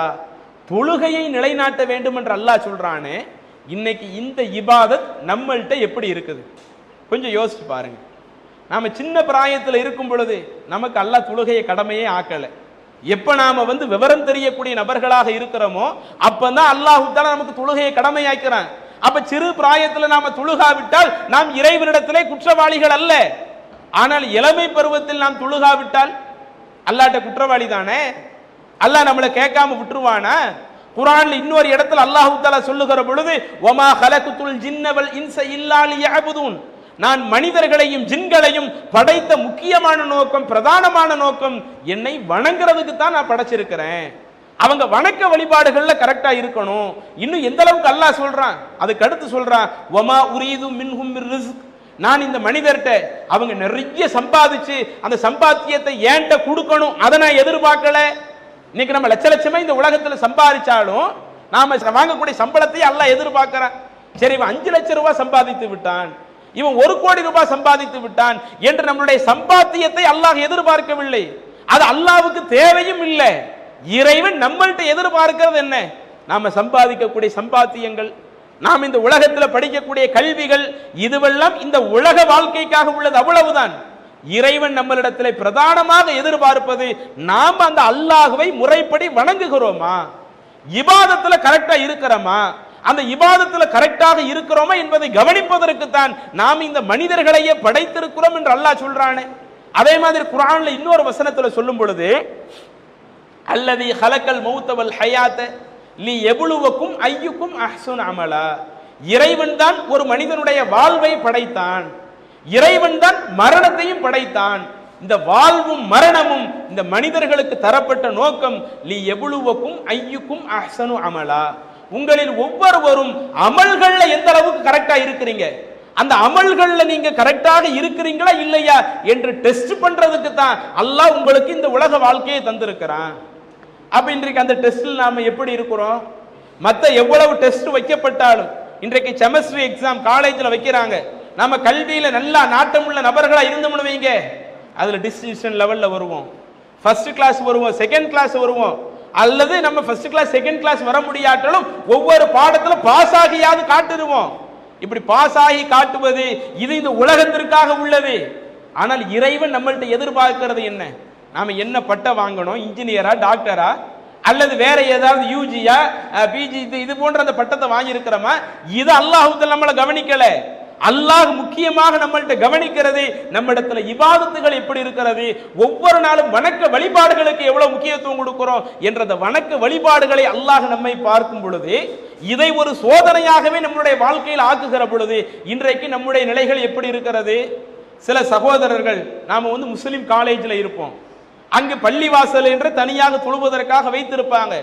தொழுகையை நிலைநாட்ட வேண்டும் என்று அல்லாஹ் சொல்றானே. இன்னைக்கு இந்த இபாதத் நம்மள்ட்ட எப்படி இருக்குது கொஞ்சம் யோசிச்சு பாருங்க. நாம சின்ன பிராயத்தில் இருக்கும் பொழுது நமக்கு அல்லாஹ் தொழுகையை கடமையே ஆக்கல. எப்ப நாம விவரம் தெரியக்கூடிய நபர்களாக இருக்கிறோமோ அப்பதான் அல்லாஹ் தஆலா நமக்கு தொழுகையை கடமையாக்கிறான். அப்ப சிறு பிராயத்தில் நாம தொழுகாவிட்டால் நாம் இறைவனிடத்திலே குற்றவாளிகள் அல்ல. ஆனால் இளமை பருவத்தில் நாம் தொழுகாவிட்டால் அல்லாஹ்ட்ட குற்றவாளி தானே. அல்லாஹ் நம்மளை கேட்காம விட்டுருவானா? குர்ஆன்ல இன்னொரு இடத்துல அல்லாஹ் தஆலா சொல்லுகிற பொழுது, வமா கலகுத்துல் ஜின்ன வல் இன்ஸ இல்லா லியஅபுதூன், நான் மனிதர்களையும் ஜின்களையும் படைத்த முக்கியமான நோக்கம், பிரதானமான நோக்கம் என்னை வணங்குறதுக்கு தான் நான் படைச்சிருக்கிறேன். அவங்க வணக்க வழிபாடுகள்ல கரெக்டா இருக்கணும். இன்னும் எந்த அளவுக்கு அல்லாஹ் சொல்றான், அதுக்கு அடுத்து சொல்றான், வமா உரீது மின்ஹும் மிர் ரிஸ்க், நான் இந்த மனிதர்கிட்ட அவங்க நிறைய சம்பாதிச்சு அந்த சம்பாத்தியத்தை ஏன்ட்ட கொடுக்கணும் அதை நான் எதிர்பார்க்கல. இன்னைக்கு நம்ம லட்ச லட்சமா இந்த உலகத்துல சம்பாதிச்சாலும் நாம வாங்கக்கூடிய சம்பளத்தை அல்லாஹ் எதிர்பார்க்கிறான். சரி, இவன் 5 லட்சம் ரூபாய் சம்பாதித்து விட்டான், இவன் 1 கோடி ரூபாய் சம்பாதித்து விட்டான் என்று நம்மளுடைய சம்பாத்தியத்தை அல்லாஹ் எதிர்பார்க்கவில்லை. அது அல்லாஹ்வுக்கு தேவையும் இல்லை. இறைவன் நம்மள்ட்ட எதிர்பார்க்கிறது என்ன? நாம சம்பாதிக்கக்கூடிய சம்பாத்தியங்கள், நாம் இந்த உலகத்தில் படிக்கக்கூடிய கல்விகள், இதுவெல்லாம் இந்த உலக வாழ்க்கைக்காக உள்ளது, அவ்வளவுதான். இறைவன் நம்மளிடத்திலே பிரதானமாக எதிர்பார்ப்பது நாம் அந்த அல்லாஹ்வை முறைப்படி வணங்குகிறோமா, இபாதத்துல கரெக்டா இருக்கிறோமா, அந்த இபாதத்துல கரெக்டாக இருக்கிறோமா என்பதை கவனிப்பதற்கு தான் நாம் இந்த மனிதர்களையே படைத்திருக்கிறோம் என்று அல்லாஹ் சொல்றானே. அதே மாதிரி குர்ஆன்ல இன்னொரு வசனத்துல சொல்லும் பொழுது, அல்லதி ஹலக்கல் மௌத வல் ஹயாத லியப்லுவக்கும் அய்யுக்கும் அஹ்ஸனு அமலா, இறைவன் தான் ஒரு மனிதனுடைய வாழ்வை படைத்தான், இறைவன் தான் மரணத்தையும் படைத்தான். இந்த வாழ்வும் மரணமும் இந்த மனிதர்களுக்கு தரப்பட்ட நோக்கம் லியப்லுவக்கும் அய்யுக்கும் அஹ்ஸனு அமலா, உங்களில் ஒவ்வொருவரும் அமல்கள்ல எந்த அளவுக்கு கரெக்டா இருக்கிறீங்க, அந்த அமல்கள்ல நீங்க கரெக்டாக இருக்கிறீங்களா இல்லையா என்று டெஸ்ட் பண்றதுக்கு தான் அல்லாஹ் உங்களுக்கு இந்த உலக வாழ்க்கையை தந்திருக்கிறான். அப்ப இன்றைக்கு அந்த டெஸ்ட்ல நாம எப்படி இருக்கிறோம்? மத்த எவ்வளவு டெஸ்ட் வைக்கப்பட்டாலும், இன்றைக்கு செமஸ்ட்ரி எக்ஸாம் காலேஜ்ல வைக்கிறாங்க, நம்ம கல்வியில நல்லா நாட்டமுள்ள நபர்களா இருந்தோம்னு வைங்க, அதுல டிஸ்டிங்ஷன் லெவல்ல வருவோம், ஃபர்ஸ்ட் கிளாஸ் வருவோம், செகண்ட் கிளாஸ் வருவோம், அல்லது நம்ம ஃபர்ஸ்ட் கிளாஸ் செகண்ட் கிளாஸ் வர முடியாட்டாலும் ஒவ்வொரு பாடத்துல பாஸ் ஆகியாவது காட்டுருவோம். இப்படி பாஸ் ஆகி காட்டுவது இது இந்த உலகத்திற்காக உள்ளது. ஆனால் இறைவன் நம்மள்ட்ட எதிர்பார்க்கிறது என்ன? நாம என்ன பட்டம் வாங்கணும், இன்ஜினியரா டாக்டரா அல்லது வேற ஏதாவது யூஜியா பிஜி இது போன்ற அந்த பட்டத்தை வாங்கி இருக்கிறோமா? இது அல்லாஹ் நம்மளை கவனிக்கல. அல்லாஹ் முக்கியமாக நம்மள்ட்ட கவனிக்கிறது நம்மிடத்துல இபாதத்துகள் எப்படி இருக்கிறது, ஒவ்வொரு நாளும் வணக்க வழிபாடுகளுக்கு எவ்வளவு முக்கியத்துவம் கொடுக்கிறோம் என்ற அந்த வணக்க வழிபாடுகளை அல்லாஹ் நம்மை பார்க்கும் பொழுது, இதை ஒரு சோதனையாகவே நம்முடைய வாழ்க்கையில் ஆக்குகிற பொழுது இன்றைக்கு நம்முடைய நிலைகள் எப்படி இருக்கிறது? சில சகோதரர்கள், நாம முஸ்லிம் காலேஜ்ல இருப்போம், அங்கு பள்ளிவாசல் என்று தனியாக தொழுவதற்காக வைத்திருப்பாங்க.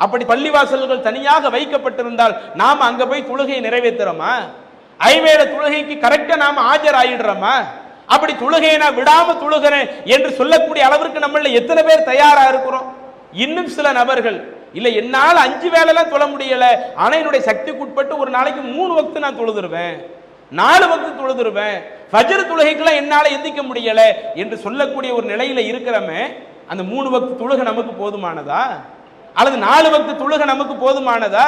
அப்படி பள்ளிவாசல்கள் தனியாக வைக்கப்பட்டிருந்தால் நாம அங்க போய் தொழுகையை நிறைவேற்றுறோமா? ஐவேள தொழுகைக்கு கரெக்டா நாம ஆஜர் ஆயிடுறோமா? அப்படி தொழுகையை நான் விடாம தொழுகிறேன் என்று சொல்லக்கூடிய அளவிற்கு நம்மள எத்தனை பேர் தயாரா இருக்கிறோம்? இன்னும் சில நபர்கள், இல்ல என்னால 5 வேளைலாம் தொழ முடியல, ஆனா என்னுடைய சக்திக்கு உட்பட்டு ஒரு நாளைக்கு 3 வக்து நான் தொழுதுருவேன், 4 வக்து தொழுதுருவேன், ஃபஜ்ர் தொழுகைக்கெல்லாம் என்னால எந்திக்க முடியல என்று சொல்லக்கூடிய ஒரு நிலையில இருக்கிறமே, அந்த 3 வக்து தொழுகை நமக்கு போதுமானதா? அல்லது 4 வக்து தொழுகை நமக்கு போதுமானதா?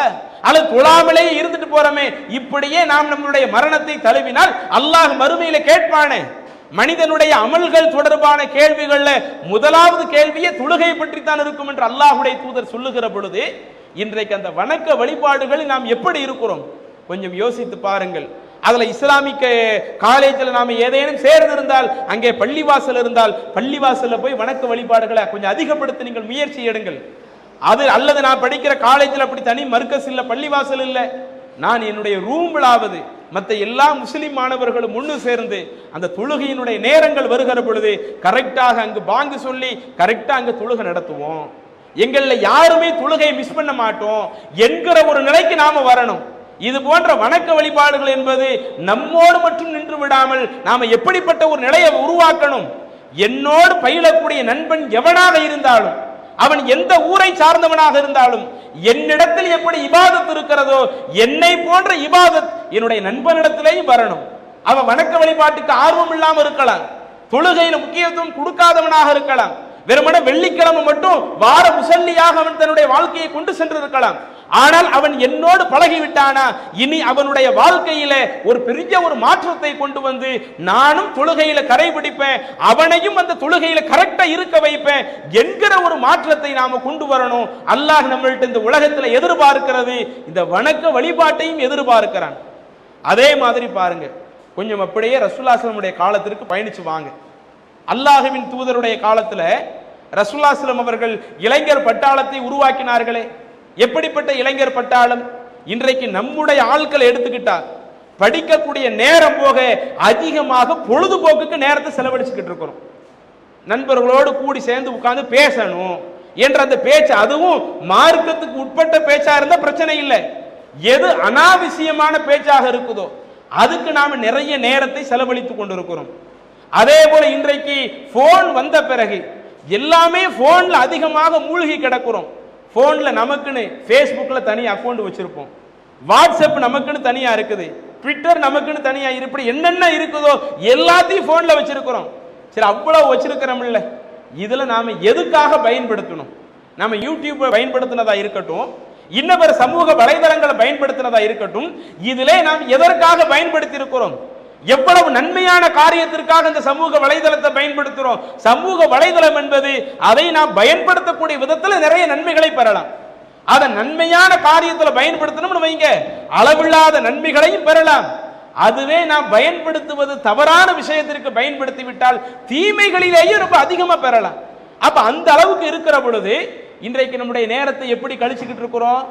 அல்லது தொழாமலே இருந்துட்டு போறமே, இப்படியே நாம் நம்மளுடைய மரணத்தை தழுவினால் அல்லாஹ் மறுமையில கேட்பானே. மனிதனுடைய அமல்கள் தொடர்பான கேள்விகள்ல முதலாவது கேள்வியே தொழுகையை பற்றி தான் இருக்கும் என்று அல்லாஹ்வுடைய தூதர் சொல்லுகிற பொழுது, இன்றைக்கு அந்த வணக்க வழிபாடுகளில் நாம் எப்படி இருக்கிறோம் கொஞ்சம் யோசித்து பாருங்கள். அதுல இஸ்லாமிக்க காலேஜில் நாம ஏதேனும் சேர்ந்திருந்தால், அங்கே பள்ளிவாசல் இருந்தால் பள்ளிவாசல்ல போய் வணக்க வழிபாடுகளை கொஞ்சம் அதிகப்படுத்த நீங்கள் முயற்சி எடுங்கள். அது அல்லது நான் படிக்கிற காலேஜில் அப்படி தனி மர்க்கஸ் இல்ல, பள்ளிவாசல் இல்ல, நான் என்னுடைய ரூம்லாவது மற்ற எல்லா முஸ்லிம் மாணவர்களும் ஒன்று சேர்ந்து அந்த தொழுகையினுடைய நேரங்கள் வருகிற பொழுது கரெக்டாக அங்கு பாங்கு சொல்லி கரெக்டா அங்கு தொழுகை நடத்துவோம், எங்கள்ல யாருமே தொழுகையை மிஸ் பண்ண மாட்டோம் என்கிற ஒரு நிலைக்கு நாம வரணும். இது போன்ற வணக்க வழிபாடுகள் என்பது நம்மோடு மட்டும் நின்று விடாமல் நாம எப்படிப்பட்ட ஒரு நிலையை உருவாக்கணும்? என்னோடு பயிலக்கூடிய நண்பன் எவனாக இருந்தாலும், அவன் எந்த ஊரை சார்ந்தவனாக இருந்தாலும், என்னிடத்தில் எப்படி இபாதத் இருக்கிறதோ என்னை போன்ற இபாதத் என்னுடைய நண்பனிடத்திலேயும் வரணும். அவன் வணக்க வழிபாட்டுக்கு ஆர்வம் இல்லாம இருக்கலாம், தொழுகையில முக்கியத்துவம் கொடுக்காதவனாக இருக்கலாம், வெறுமன வெள்ளிக்கிழமை மட்டும் வார முசல்லியாக அவன் தன்னுடைய வாழ்க்கையை கொண்டு சென்று இருக்கலாம். ஆனால் அவன் என்னோடு பழகிவிட்டானா, இனி அவனுடைய வாழ்க்கையில ஒரு பெரிய ஒரு மாற்றத்தை கொண்டு வந்து நானும் தொழுகையில கடைபிடிப்பேன், அவனையும் அந்த தொழுகையில கரெக்டா இருக்க வைப்பேன் என்கிற ஒரு மாற்றத்தை நாம கொண்டு வரணும். அல்லாஹ் நம்மள்ட்ட இந்த உலகத்துல எதிர்பார்க்கிறது இந்த வணக்க வழிபாட்டையும் எதிர்பார்க்கிறான். அதே மாதிரி பாருங்க, கொஞ்சம் அப்படியே ரசூலுல்லாஹி ஸல்லல்லாஹு அலைஹி வஸல்லம் காலத்திற்கு பயணிச்சு வாங்க. அல்லாஹ்வின் தூதருடைய காலத்துல ரசூலுல்லாஹி ஸல்லல்லாஹு அலைஹி வஸல்லம் அவர்கள் இளைஞர் பட்டாளத்தை உருவாக்கினார்களே. எப்படிப்பட்ட இளைஞர் பட்டாளம்? இன்றைக்கு நம்முடைய ஆட்களை எடுத்துக்கிட்டா படிக்கக்கூடிய நேரம் போக அதிகமாக பொழுதுபோக்குக்கு நேரத்தை செலவழிச்சுக்கிட்டு இருக்கிறோம். நண்பர்களோடு கூடி சேர்ந்து உட்கார்ந்து பேசணும் என்ற அந்த பேச்சு, அதுவும் மார்க்கத்துக்கு உட்பட்ட பேச்சா இருந்தா பிரச்சனை இல்லை, எது அனாவசியமான பேச்சாக இருக்குதோ அதுக்கு நாம நிறைய நேரத்தை செலவழித்துக் கொண்டிருக்கிறோம். அதே போல இன்றைக்கு போன் வந்த பிறகு எல்லாமே போன்ல அதிகமாக மூழ்கி கிடக்கிறோம். போன்ல நமக்குன்னு ஃபேஸ்புக்ல தனி அக்கௌண்ட் வச்சிருப்போம், வாட்ஸ்அப் நமக்குன்னு தனியா இருக்குது, ட்விட்டர் நமக்குன்னு தனியா இப்படி என்னென்ன இருக்குதோ எல்லாத்தையும் போன்ல வச்சிருக்கிறோம். சரி, அவ்வளவு வச்சிருக்கிறோம்ல, இதுல நாம எதுக்காக பயன்படுத்தணும்? நாம யூடியூப் பயன்படுத்தினதா இருக்கட்டும், இன்னொரு சமூக வலைதளங்களை பயன்படுத்தினதா இருக்கட்டும், இதிலே நாம் எதற்காக பயன்படுத்தி இருக்கிறோம்? எவ்வளவு நன்மையான காரியத்திற்காக இந்த சமூக வலைதளத்தை பயன்படுத்துறோம். சமூக வலைதளம் என்பது அதை நாம் பயன்படுத்தக்கூடிய விதத்தில் நிறைய நன்மைகளை பெறலாம். அதை நன்மையான காரியத்தில் பயன்படுத்தணும்னு வைங்க, அளவில்லாத நன்மைகளையும் பெறலாம். அதுவே நாம் பயன்படுத்துவது தவறான விஷயத்திற்கு பயன்படுத்தி விட்டால் தீமைகளிலேயே ரொம்ப அதிகமா பெறலாம். அப்ப அந்த அளவுக்கு இருக்கிற பொழுது இன்றைக்கு நம்முடைய நேரத்தை எப்படி கழிச்சுக்கிட்டு இருக்கிறோம்?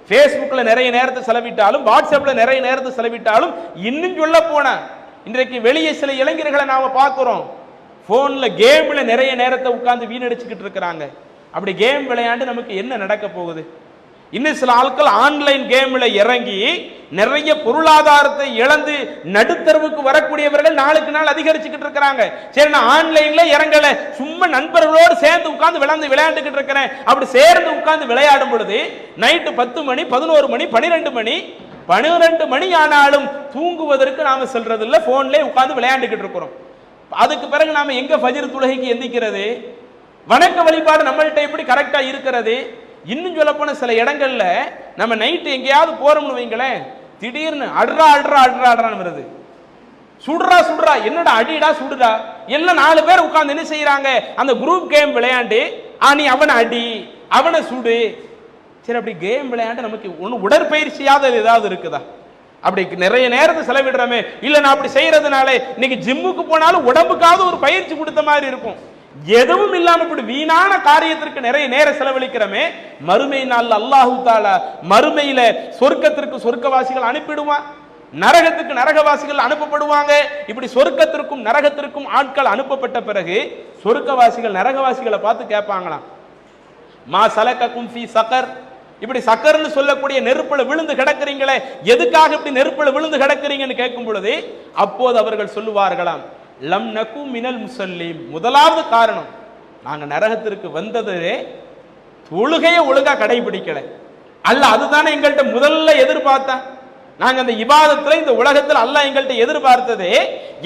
பேஸ்புக்ல நிறைய நேரத்தை செலவிட்டாலும், வாட்ஸ்அப்ல நிறைய நேரத்தை செலவிட்டாலும், இன்னும் சொல்ல போனா இன்றைக்கு வெளியே சில இளைஞர்களை நாம பார்க்கிறோம், போன்ல கேம்ல நிறைய நேரத்தை உட்கார்ந்து வீணடிச்சுக்கிட்டு இருக்கிறாங்க. அப்படி கேம் விளையாண்டு நமக்கு என்ன நடக்க போகுது? இன்னும் சில ஆட்கள் ஆன்லைன் கேம்ல இறங்கி நிறைய பொருளாதாரத்தை இழந்து நடுத்தரவுக்கு வரக்கூடியவர்கள் நாளுக்கு நாள் அதிகரிச்சுக்கிட்டு இருக்கிறாங்க. சரி, நான் ஆன்லைன்ல இறங்கல, சும்மா நண்பர்களோடு சேர்ந்து உட்கார்ந்து விளையாண்டுக்கிட்டு இருக்கிறேன். அப்படி சேர்ந்து உட்கார்ந்து விளையாடும் பொழுது நைட்டு 10 மணி, 11 மணி, 12 மணி ஆனாலும் தூங்குவதற்கு நாம செல்றது இல்ல, போன்ல உட்கார்ந்து விளையாண்டுக்கிட்டு இருக்கிறோம். அதுக்கு பிறகு நாம எங்க ஃபஜ்ர் தொழுகைக்கு எந்திக்கிறது? வணக்க வழிபாடு நம்மள்ட்ட எப்படி கரெக்டா இருக்கிறது? இன்னும் சொல்ல போன சில இடங்கள்ல நம்ம நைட்டு எங்கேயாவது போறோம்னு வைங்களேன், திடீர்னு அட்ரான்னு வருது. சுடுறா, என்னடா அடிடா சுடுடா, எல்லாம் 4 பேர் உட்கார்ந்து என்ன செய்யறாங்க, அந்த குரூப் கேம் விளையாண்டு நீ அவனை அடி, அவனை சுடு. சரி, அப்படி கேம் விளையாண்டு நமக்கு ஒண்ணு உடற்பயிற்சியாத ஏதாவது இருக்குதா? அப்படி நிறைய நேரத்தை செலவிடுறோமே. இல்ல நான் அப்படி செய்யறதுனால இன்னைக்கு ஜிம்முக்கு போனாலும் உடம்புக்காவது ஒரு பயிற்சி கொடுத்த மாதிரி இருக்கும். எதுவும் இல்லாம இப்படி வீணான காரியத்திற்கு நிறைய நேரம் செலவழிக்கிறோமே, மறுமை நாள் அல்லாஹு தஆலா மறுமையில சொர்க்கத்திற்கு சொர்க்கவாசிகள் அனுப்பிடுவான், நரகத்துக்கு நரகவாசிகள் அனுப்பப்படுவாங்க. இப்படி சொர்க்கத்திற்கும் நரகத்திற்கும் ஆட்கள் அனுப்பப்பட்ட பிறகு சொர்க்கவாசிகள் நரகவாசிகளை பார்த்து கேட்பாங்களாம், மா சலக்கக்கும் ஃபீ சகர், இப்படி சக்கர்னு சொல்லக்கூடிய நெருப்புல விழுந்து கிடக்குறீங்களே, எதுக்காக இப்படி நெருப்புல விழுந்து கிடக்குறீங்கன்னு கேட்கும் பொழுது அப்போது அவர்கள் சொல்லுவார்களாம், லம் நகு மினல் முஸல்லீம், முதலாவது காரணம் நாங்க நரகத்திற்கு வந்ததே தொழுகையை ஒழுங்கா கடைபிடிக்கல. அல்ல, அதுதானே எங்கள்கிட்ட முதல்ல எதிர்பார்த்தா. நாங்க அந்த இபாதத்துல இந்த உலகத்தில் அல்லாஹ் எங்கள்கிட்ட எதிர்பார்த்ததே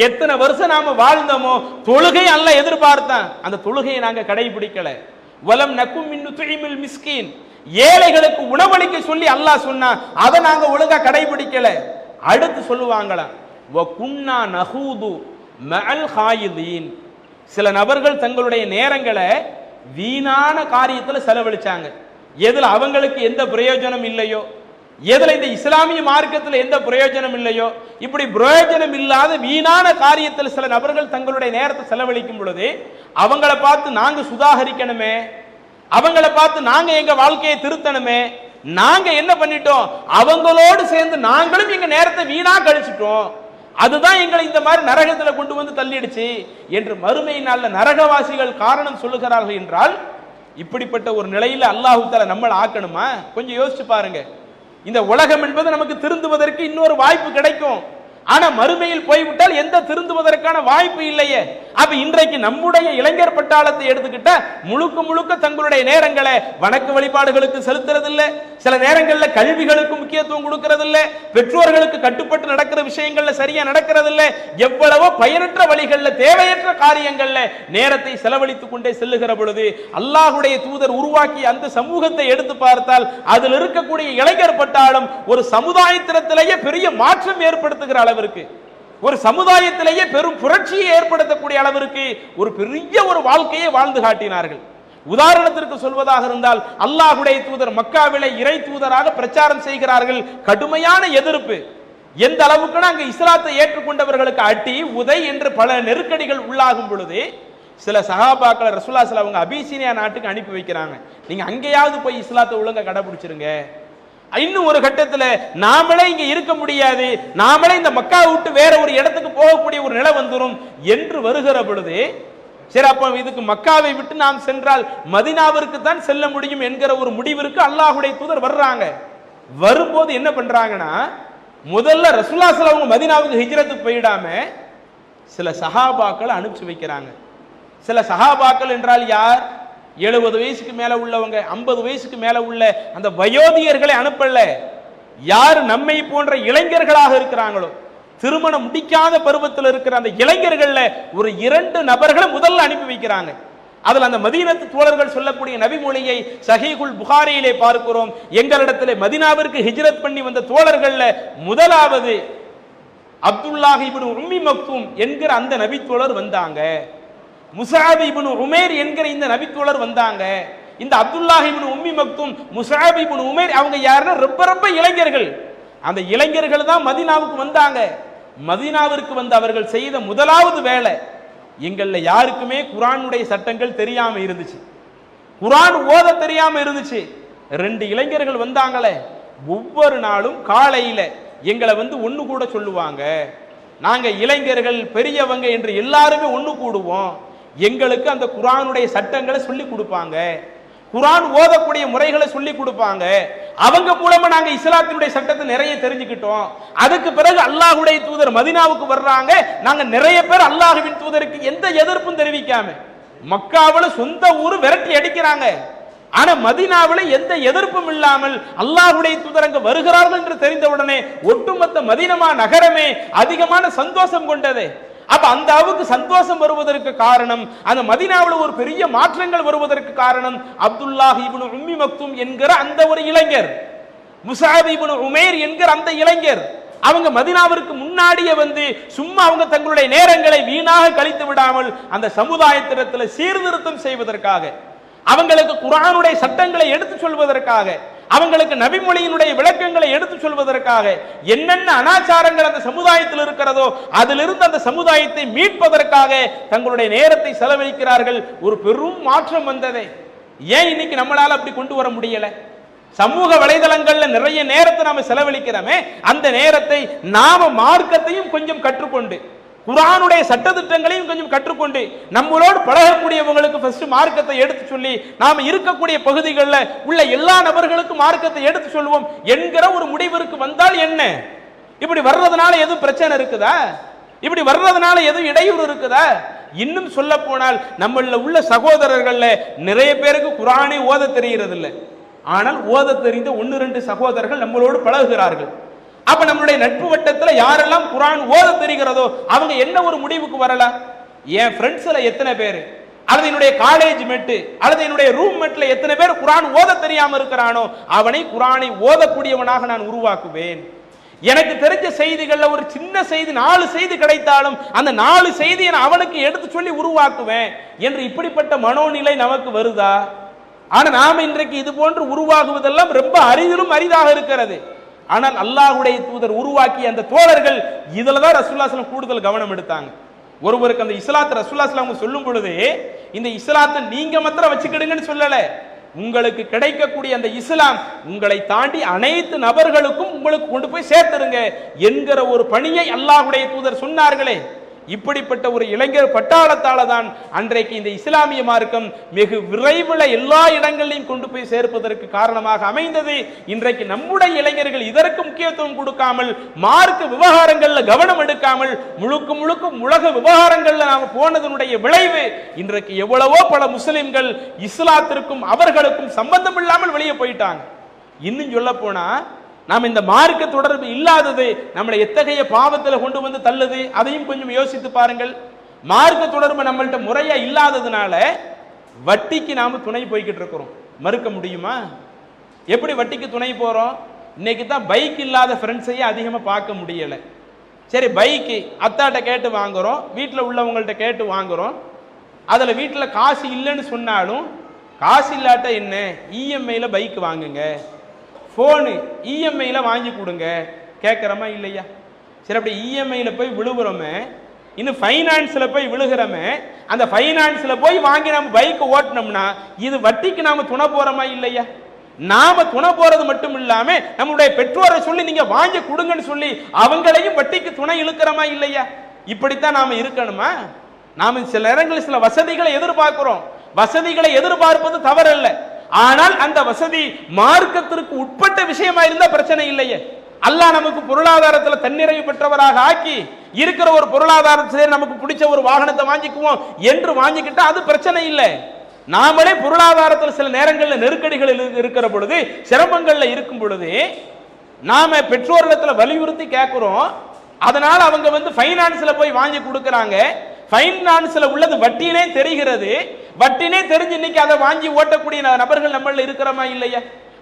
எத்தனை வருஷம் நாம வாழ்ந்தோமோ தொழுகை அல்லாஹ் எதிர்பார்த்தான், அந்த தொழுகையை நாங்க கடைபிடிக்கல. வலம் நகு மின் நுத்இமில் மிஸ்கீன், ஏழைகளுக்கு உணவளிக்க சொல்லி அல்லாஹ் சொன்னா அதை நாங்க ஒழுங்கா கடைபிடிக்கல. அடுத்து சொல்லுவாங்களாம், வ குன்னா நஹூது மஅல் ஹாயிதீன், சில நபர்கள் தங்களுடைய நேரங்களை வீணான காரியத்தில் செலவழிச்சாங்க. எதுல அவங்களுக்கு எந்த பிரயோஜனம் இல்லையோ, எதுல இந்த இஸ்லாமிய மார்க்கத்தில் எந்த பிரயோஜனம் இல்லையோ, இப்படி பிரயோஜனம் இல்லாத வீணான காரியத்தில் சில நபர்கள் தங்களுடைய நேரத்தை செலவழிக்கும் பொழுது அவங்கள பார்த்து நாங்க சுதாகரிக்கணுமே, அவங்கள பார்த்து நாங்க எங்க வாழ்க்கையை திருத்தணுமே, நாங்க என்ன பண்ணிட்டோம், அவங்களோடு சேர்ந்து நாங்களும் எங்க நேரத்தை வீணா கழிச்சிட்டோம், அதுதான் எங்களை இந்த மாதிரி நரகத்தில் கொண்டு வந்து தள்ளிடுச்சு என்று மறுமை நாள்ல நரகவாசிகள் காரணம் சொல்லுகிறார்கள். என்றால் இப்படிப்பட்ட ஒரு நிலையில அல்லாஹ் தஆலா நம்மளை ஆக்கணுமா? கொஞ்சம் யோசிச்சு பாருங்க. இந்த உலகம் என்பது நமக்கு திருந்துவதற்கு இன்னொரு வாய்ப்பு கிடைக்கும், ஆனா மறுமையில் போய்விட்டால் எந்த திருந்துவதற்கான வாய்ப்பு இல்லையே. அப்ப இன்றைக்கு நம்முடைய இளைஞர் பட்டாளத்தை எடுத்துக்கிட்ட முழுக்க தங்களுடைய நேரங்களை வணக்க வழிபாடுகளுக்கு செலுத்துறதில்லை, சில நேரங்களில் கல்விகளுக்கு முக்கியத்துவம் கொடுக்கறதில்லை, பெற்றோர்களுக்கு கட்டுப்பட்டு நடக்கிற விஷயங்கள்ல சரியா நடக்கிறதில்லை, எவ்வளவோ பயனற்ற வழிகளில் தேவையற்ற காரியங்கள்ல நேரத்தை செலவழித்துக் கொண்டே செல்லுகிற பொழுது அல்லாஹ்வுடைய தூதர் உருவாக்கிய அந்த சமூகத்தை எடுத்து பார்த்தால் அதில் இருக்கக்கூடிய இளைஞர் பட்டாளம் ஒரு சமுதாயத்திலேயே பெரிய மாற்றம் ஏற்படுத்துகிற அளவிற்கு, ஒரு சமுதாயத்திலேயே பெரும் புரட்சியை ஏற்படுத்தக்கூடிய அளவிற்கு ஒரு பெரிய ஒரு வாழ்க்கையை வாழ்ந்து காட்டினார்கள். உதாரணத்திற்கு சொல்வதாக இருந்தால் அல்லாஹ்வுடைய தூதர் மக்காவிலே இறை தூதராக பிரச்சாரம் செய்கிறார்கள். கடுமையான எதிர்ப்பு, எந்த அளவுக்கு அங்கு இஸ்லாத்தை ஏற்றுக்கொண்டவர்களுக்கு அடி உதை என்று பல நெருக்கடிகள் உள்ளாகும் பொழுது சில சஹாபாக்களை ரசூலுல்லாஹி ஸல்லல்லாஹு அலைஹி வஸல்லம் அவங்க அபிசீனியா நாட்டுக்கு அனுப்பி வைக்கிறாங்க, நீங்க அங்கேயாவது போய் இஸ்லாத்தை ஒழுங்கா கடைபிடிச்சிருங்க. இன்னும் ஒரு கட்டத்தில் நாமளே இங்க இருக்க முடியாது, நாமளே இந்த மக்கா விட்டு வேற ஒரு இடத்துக்கு போகக்கூடிய ஒரு நிலை வந்துடும் என்று வருகிற பொழுது சரி, அப்ப இதுக்கு மக்காவை விட்டு நாம் சென்றால் மதீனாவிற்கு தான் செல்ல முடியும் என்கிற ஒரு முடிவிற்கு அல்லாஹ்வுடைய தூதர் வர்றாங்க. வரும்போது என்ன பண்றாங்கன்னா, முதல்ல ரசூலுல்லாஹி ஸல்லல்லாஹு அலைஹி வஸல்லம் மதீனாவுக்கு ஹிஜ்ரத்துக்கு போயிடாம சில சஹாபாக்களை அனுப்பிச்சு வைக்கிறாங்க. சில சஹாபாக்கள் என்றால் யார்? 70 வயசுக்கு மேல உள்ளவங்க, 50 வயசுக்கு மேல உள்ள அந்த வயோதிகர்களை அனுப்பல. யார் நம்மை போன்ற இளைஞர்களாக இருக்கிறாங்களோ, திருமணம் முடிக்காத பருவத்தில் இருக்கிற அந்த இளைஞர்கள்ல ஒரு 2 நபர்களை முதல்ல அனுப்பி வைக்கிறாங்க. அதில் அந்த மதீனத்து தோழர்கள் சொல்லக்கூடிய நபிமொழியை சஹீஹுல் புகாரியிலே பார்க்கிறோம். எங்களிடத்தில் மதீனாவிற்கு ஹிஜ்ரத் பண்ணி வந்த தோழர்கள்ல முதலாவது அப்துல்லாஹ் இப்னு உம்மி மக்தூம் என்கிற அந்த நபித்தோழர் வந்தாங்க. முஸஅப் இப்னு உமைர் என்கிற இந்த நபித்தோழர் வந்தாங்க. இந்த அப்துல்லாஹ் இப்னு உம்மி மக்தூம், முஸஅப் இப்னு உமைர் அவங்க யாருன்னா ரொம்ப இளைஞர்கள். அந்த இளைஞர்கள் தான் மதீனாவுக்கு வந்தாங்க. மதீனாவிற்கு வந்து அவர்கள் செய்த முதலாவது வேலை, எங்கள்ல யாருக்குமே குர்ஆனுடைய சட்டங்கள் தெரியாம இருந்துச்சு, குர்ஆன் ஓத தெரியாம இருந்துச்சு. 2 இளைஞர்கள் வந்தாங்களே, ஒவ்வொரு நாளும் காலையில எங்களை வந்து ஒண்ணு கூட சொல்லுவாங்க. நாங்க இளைஞர்கள் பெரியவங்க என்று எல்லாருமே ஒண்ணு கூடுவோம். எங்களுக்கு அந்த குர்ஆனுடைய சட்டங்களை சொல்லி கொடுப்பாங்க, குர்ஆன் ஓதக்கூடிய முறைகளை சொல்லி கொடுப்பாங்க. அவங்க மூலமா நாங்க இஸ்லாத்தினுடைய சட்டத்தை நிறைய தெரிஞ்சுக்கிட்டோம். அதுக்கு பிறகு அல்லாஹ்வுடைய தூதர் மதீனாவுக்கு வர்றாங்க. நாங்க நிறைய பேர் அல்லாஹ்வின் தூதருக்கு எந்த எதிர்ப்பும் தெரிவிக்காம, மக்காவுல சொந்த ஊரு விரட்டி அடிக்கிறாங்க, ஆனா மதீனாவுல எந்த எதிர்ப்பும் இல்லாமல் அல்லாஹ்வுடைய தூதர் அங்க வருகிறார்கள் என்று தெரிந்தவுடனே ஒட்டுமொத்த மதீனா நகரமே அதிகமான சந்தோஷம் கொண்டது. அப்ப அந்த அளவுக்கு சந்தோஷம் வருவதற்கு காரணம், அந்த மதீனாவில் ஒரு பெரிய மாற்றங்கள் வருவதற்கு காரணம் அப்துல்லாஹ் இப்னு உம்மி மக்தூம் என்கிற அந்த ஒரு இளைஞர், முஸஅப் இப்னு உமைர் என்கிற அந்த இளைஞர். அவங்க மதீனாவிற்கு முன்னாடியே வந்து சும்மா அவங்க தங்களுடைய நேரங்களை வீணாக கழித்து விடாமல் அந்த சமுதாயத்திடத்தில் சீர்திருத்தம் செய்வதற்காக, அவங்களுக்கு குர்ஆனுடைய சட்டங்களை எடுத்து சொல்வதற்காக, அவங்களுக்கு நபிமொழியினுடைய விளக்கங்களை எடுத்து சொல்வதற்காக, என்னென்ன அனாச்சாரங்கள் அந்த சமுதாயத்தில் இருக்கிறதோ அதிலிருந்து அந்த சமுதாயத்தை மீட்பதற்காக தங்களுடைய நேரத்தை செலவழிக்கிறார்கள். ஒரு பெரும் மாற்றம் வந்ததே. ஏன் இன்னைக்கு நம்மளால அப்படி கொண்டு வர முடியல? சமூக வலைதளங்கள்ல நிறைய நேரத்தை நாம செலவழிக்கிறோமே, அந்த நேரத்தை நாம மார்க்கத்தையும் கொஞ்சம் கற்றுக்கொண்டு, குர்ஆனுடைய சட்டதிட்டங்களையும் கொஞ்சம் கற்றுக்கொண்டு, நம்மளோடு பழகக்கூடியவங்களுக்கு ஃபர்ஸ்ட் மார்க்கத்தை எடுத்து சொல்லி, நாம இருக்கக்கூடிய பகுதிகளில் உள்ள எல்லா நபர்களுக்கும் மார்க்கத்தை எடுத்து சொல்லுவோம் என்கிற ஒரு முடிவிற்கு வந்தால் என்ன? இப்படி வர்றதுனால எதுவும் பிரச்சனை இருக்குதா? இப்படி வர்றதுனால எதுவும் இடையூறு இருக்குதா? இன்னும் சொல்ல போனால் நம்மள உள்ள சகோதரர்கள்ல நிறைய பேருக்கு குர்ஆனை ஓத தெரிகிறது இல்லை, ஆனால் ஓத தெரிந்த 1-2 சகோதரர்கள் நம்மளோடு பழகுகிறார்கள். அப்ப நம்மளுடைய நட்பு வட்டத்துல யாரெல்லாம் குர்ஆன் ஓத தெரிகிறதோ அவங்க என்ன ஒரு முடிவுக்கு வரலாம்? என் ஃப்ரெண்ட்ஸ்ல எத்தனை பேர், அல்லது என்னுடைய காலேஜ் மேட் அல்லது என்னுடைய ரூம் மேட்ல எத்தனை பேர் குர்ஆன் ஓத தெரியாம இருக்கிறானோ அவனை குர்ஆனை ஓதக்கூடியவனாக நான் உருவாக்குவேன். எனக்கு தெரிஞ்ச செய்திகள்ல ஒரு சின்ன செய்தி 4 செய்தி கிடைத்தாலும் அந்த 4 செய்தியை நான் அவனுக்கு எடுத்து சொல்லி உருவாக்குவேன் என்று இப்படிப்பட்ட மனோநிலை நமக்கு வருதா? ஆனா நாம இன்றைக்கு இது போன்று உருவாகுவதெல்லாம் ரொம்ப அரிதிலும் அரிதாக இருக்கிறது. ஆனால் அல்லாஹ்வுடைய தூதர் உருவாக்கிய அந்த தோழர்கள் இதுல தான் ரசூலுல்லாஹி ஸல்லல்லாஹு அலைஹி வஸல்லம் கூடுதல் கவனம் எடுத்தாங்க. ஒருவருக்கு அந்த இஸ்லாத்தை ரசூலுல்லாஹி ஸல்லல்லாஹு அலைஹி வஸல்லம் சொல்லும் பொழுது இந்த இஸ்லாத்தை நீங்க மாத்திரம் வச்சுக்கிடுங்கன்னு சொல்லல, உங்களுக்கு கிடைக்கக்கூடிய அந்த இஸ்லாம் உங்களை தாண்டி அனைத்து நபர்களுக்கும் உங்களுக்கு கொண்டு போய் சேர்த்துருங்க என்கிற ஒரு பணியை அல்லாஹ்வுடைய தூதர் சொன்னார்களே. இப்படிப்பட்ட ஒரு இளைஞர் பட்டாளத்தால தான் அன்றைக்கு இந்த இஸ்லாமிய மார்க்கம் வெகு விரைவில் எல்லா இடங்களிலும் கொண்டு போய் சேர்ப்பதற்கு காரணமாக அமைந்தது. இன்றைக்கு நம்முடைய இளைஞர்கள் இதற்கு முக்கியத்துவம் கொடுக்காமல், மார்க்க விவகாரங்கள்ல கவனம் எடுக்காமல் முழுக்க உலக விவகாரங்கள்ல நாம போனதனுடைய விளைவு இன்றைக்கு எவ்வளவோ பல முஸ்லிம்கள் இஸ்லாத்திற்கும் அவர்களுக்கும் சம்பந்தம் இல்லாமல் வெளியே போயிட்டாங்க. இன்னும் சொல்ல போனா நாம் இந்த மார்க்க தொடர்பு இல்லாதது நம்மளை எத்தகைய பாவத்தில் கொண்டு வந்து தள்ளுது, அதையும் கொஞ்சம் யோசித்து பாருங்கள். மார்க்க தொடர்பு நம்மள்ட்ட முறையா இல்லாததுனால வட்டிக்கு நாம துணை போய்கிட்டு இருக்கிறோம். மறுக்க முடியுமா? எப்படி வட்டிக்கு துணை போறோம்? இன்னைக்கு தான் பைக் இல்லாத ஃப்ரெண்ட்ஸையே அதிகமாக பார்க்க முடியல. சரி, பைக்கு அத்தாட்ட கேட்டு வாங்குறோம், வீட்டில் உள்ளவங்கள்ட்ட கேட்டு வாங்குறோம். அதில் வீட்டில் காசு இல்லைன்னு சொன்னாலும் காசு இல்லாட்ட என்ன, இஎம்ஐல பைக் வாங்குங்க, ஃபோனு இஎம்ஐல வாங்கி கொடுங்க கேட்குறோமா இல்லையா? சரி, அப்படி இஎம்ஐல போய் விழுகிறோமே, இன்னும் ஃபைனான்ஸில் போய் விழுகிறோமே, அந்த ஃபைனான்ஸில் போய் வாங்கி நம்ம பைக்கை ஓட்டினோம்னா இது வட்டிக்கு நாம துணை போகிறோமா இல்லையா? நாம துணை போறது மட்டும் இல்லாம நம்மளுடைய பெற்றோரை சொல்லி நீங்க வாங்கி கொடுங்கன்னு சொல்லி அவங்களையும் வட்டிக்கு துணை இழுக்கிறோமா இல்லையா? இப்படித்தான் நாம இருக்கணுமா? நாம சில நேரங்களில் சில வசதிகளை எதிர்பார்க்கிறோம். வசதிகளை எதிர்பார்ப்பது தவறல்ல, ஆனால் அந்த வசதி மார்க்கத்திற்கு உட்பட்ட விஷயமா இருந்தா பிரச்சனை இல்லையே. அல்லாஹ் நமக்கு பொருளாதாரத்தில் தன்னிறைவு பெற்றவராக ஆக்கி இருக்கிற ஒரு பொருளாதாரத்திலே நமக்கு பிடிச்ச ஒரு வாகனத்தை வாங்கிக்குவோம் என்று வாங்கிக்கிட்டா அது பிரச்சனை இல்லை. நாமளே பொருளாதாரத்தில் சில நேரங்களில் நெருக்கடிகள் இருக்கிற பொழுது, சிரமங்கள்ல இருக்கும் பொழுது நாம பெற்றோரிடத்தில் வலியுறுத்தி கேட்கிறோம். அதனால அவங்க ஃபைனான்ஸ்ல போய் வாங்கி கொடுக்கறாங்க. ஃபைனான்ஸ்ல உள்ளது வட்டினே தெரிகிறது. வட்டினே தெரிஞ்சு இன்னைக்கு அதை வாங்கி ஓட்டக்கூடிய நபர்கள் நம்மள இருக்கிறோமா இல்லையா?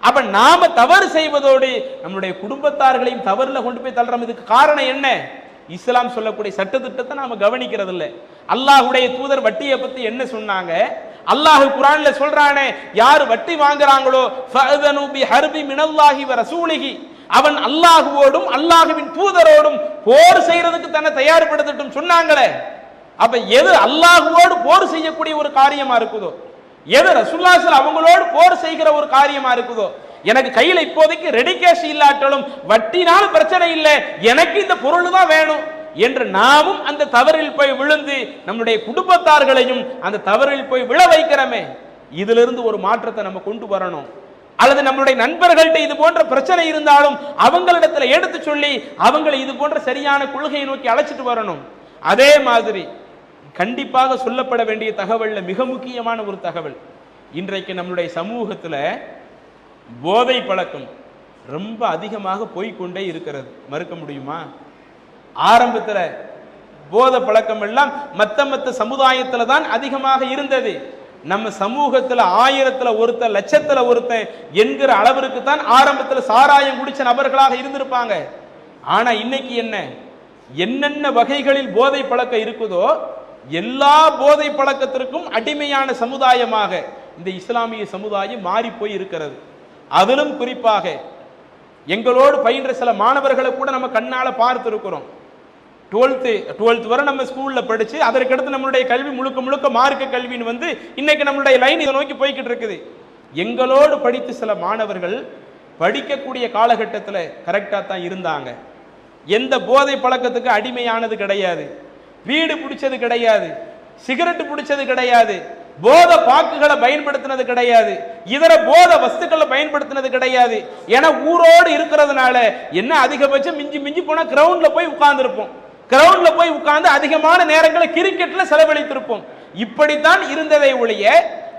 அப்ப நாம தவறு செய்வதோடு நம்முடைய குடும்பத்தார்களையும் தவறுல கொண்டு போய் தள்ளுறோம். இதுக்கு காரணம் என்ன? இஸ்லாம் சொல்லக்கூடிய சட்டத்திட்டத்தை நாம கவனிக்கிறது இல்லை. அல்லாஹ்வுடைய தூதர் வட்டியை பத்தி என்ன சொன்னாங்க? அல்லாஹ் குர்ஆன்ல சொல்றானே, யார் வட்டி வாங்குறாங்களோ ஃபஅதனு பிஹர்பி மினல்லாஹி வ ரசூலிஹி, அவன் அல்லாஹ்வோடும் அல்லாஹ்வின் தூதரோடும் போர் செய்யறதுக்கு தன்னை தயார்படுத்தட்டும் சொன்னாங்களே. அப்ப எது அல்லாஹ்வோடு போர் செய்யக்கூடிய ஒரு காரியமா இருக்குதோ, எது ரசூலுல்லாஹி ஸல்லல்லாஹு அவங்களோடு போர் செய்கிற ஒரு காரியமா இருக்குதோ, எனக்கு கையில இப்போதைக்கு ரெடி கேஷ் இல்லாட்டாலும் வட்டினாலும் பிரச்சனை இல்லை, எனக்கு இந்த பொருள் தான் வேணும் என்று நாமும் அந்த தவறில் போய் விழுந்து நம்முடைய குடும்பத்தார்களையும் அந்த தவறில் போய் விழ வைக்கிறோமே, இதிலிருந்து ஒரு மாற்றத்தை நம்ம கொண்டு வரணும். அல்லது நம்மளுடைய நண்பர்கள்ட்ட இது போன்ற பிரச்சனை இருந்தாலும் அவங்களிடத்துல எடுத்து சொல்லி அவங்களை இது போன்ற சரியான கொள்கையை நோக்கி அழைச்சிட்டு வரணும். அதே மாதிரி கண்டிப்பாக சொல்லப்பட வேண்டிய தகவல்ல மிக முக்கியமான ஒரு தகவல், இன்றைக்கு நம்மளுடைய சமூகத்துல போதை பழக்கம் ரொம்ப அதிகமாக போய்கொண்டே இருக்கிறது. மறுக்க முடியுமா? ஆரம்பத்தில் போதை பழக்கம் எல்லாம் மத்த சமுதாயத்துல தான் அதிகமாக இருந்தது. நம்ம சமூகத்துல 1000ல் ஒருத்தன், லட்சத்துல ஒருத்தன் என்கிற அளவிற்கு தான் ஆரம்பத்தில் சாராயம் குடிச்ச நபர்களாக இருந்திருப்பாங்க. ஆனா இன்னைக்கு என்னென்ன வகைகளில் போதை பழக்கம் இருக்குதோ எல்லா போதை பழக்கத்திற்கும் அடிமையான சமுதாயமாக இந்த இஸ்லாமிய சமுதாயம் மாறி போய் இருக்கிறது. அதிலும் குறிப்பாக எங்களோடு பயின்ற சில மாணவர்களை கூட நம்ம கண்ணால பார்த்திருக்கிறோம். 12th வரை நம்ம ஸ்கூல்ல படிச்சு அதற்கடுத்து நம்மளுடைய கல்வி முழுக்க முழுக்க மார்க்க கல்வின்னு வந்து இன்னைக்கு நம்மளுடைய லைன் இதை நோக்கி போய்கிட்டு இருக்குது. எங்களோடு படித்த சில மாணவர்கள் படிக்கக்கூடிய காலகட்டத்தில் கரெக்டா தான் இருந்தாங்க. எந்த போதை பழக்கத்துக்கு அடிமையானது கிடையாது, வீடு பிடிச்சது கிடையாது, சிகரெட் பிடிச்சது கிடையாது, போத பாக்குகளை பயன்படுத்தினது கிடையாது, இதர போத வஸ்துக்களை பயன்படுத்தினது கிடையாது. ஏன்னா ஊரோடு இருக்கிறதுனால என்ன அதிகபட்சம் மிஞ்சி மிஞ்சி போனா கிரவுண்ட்ல போய் உட்கார்ந்து இருப்போம், கிரவுண்ட்ல போய் உட்கார்ந்து அதிகமான நேரங்களை கிரிக்கெட்ல செலவழித்திருப்போம். இப்படித்தான் இருந்ததை ஒழிய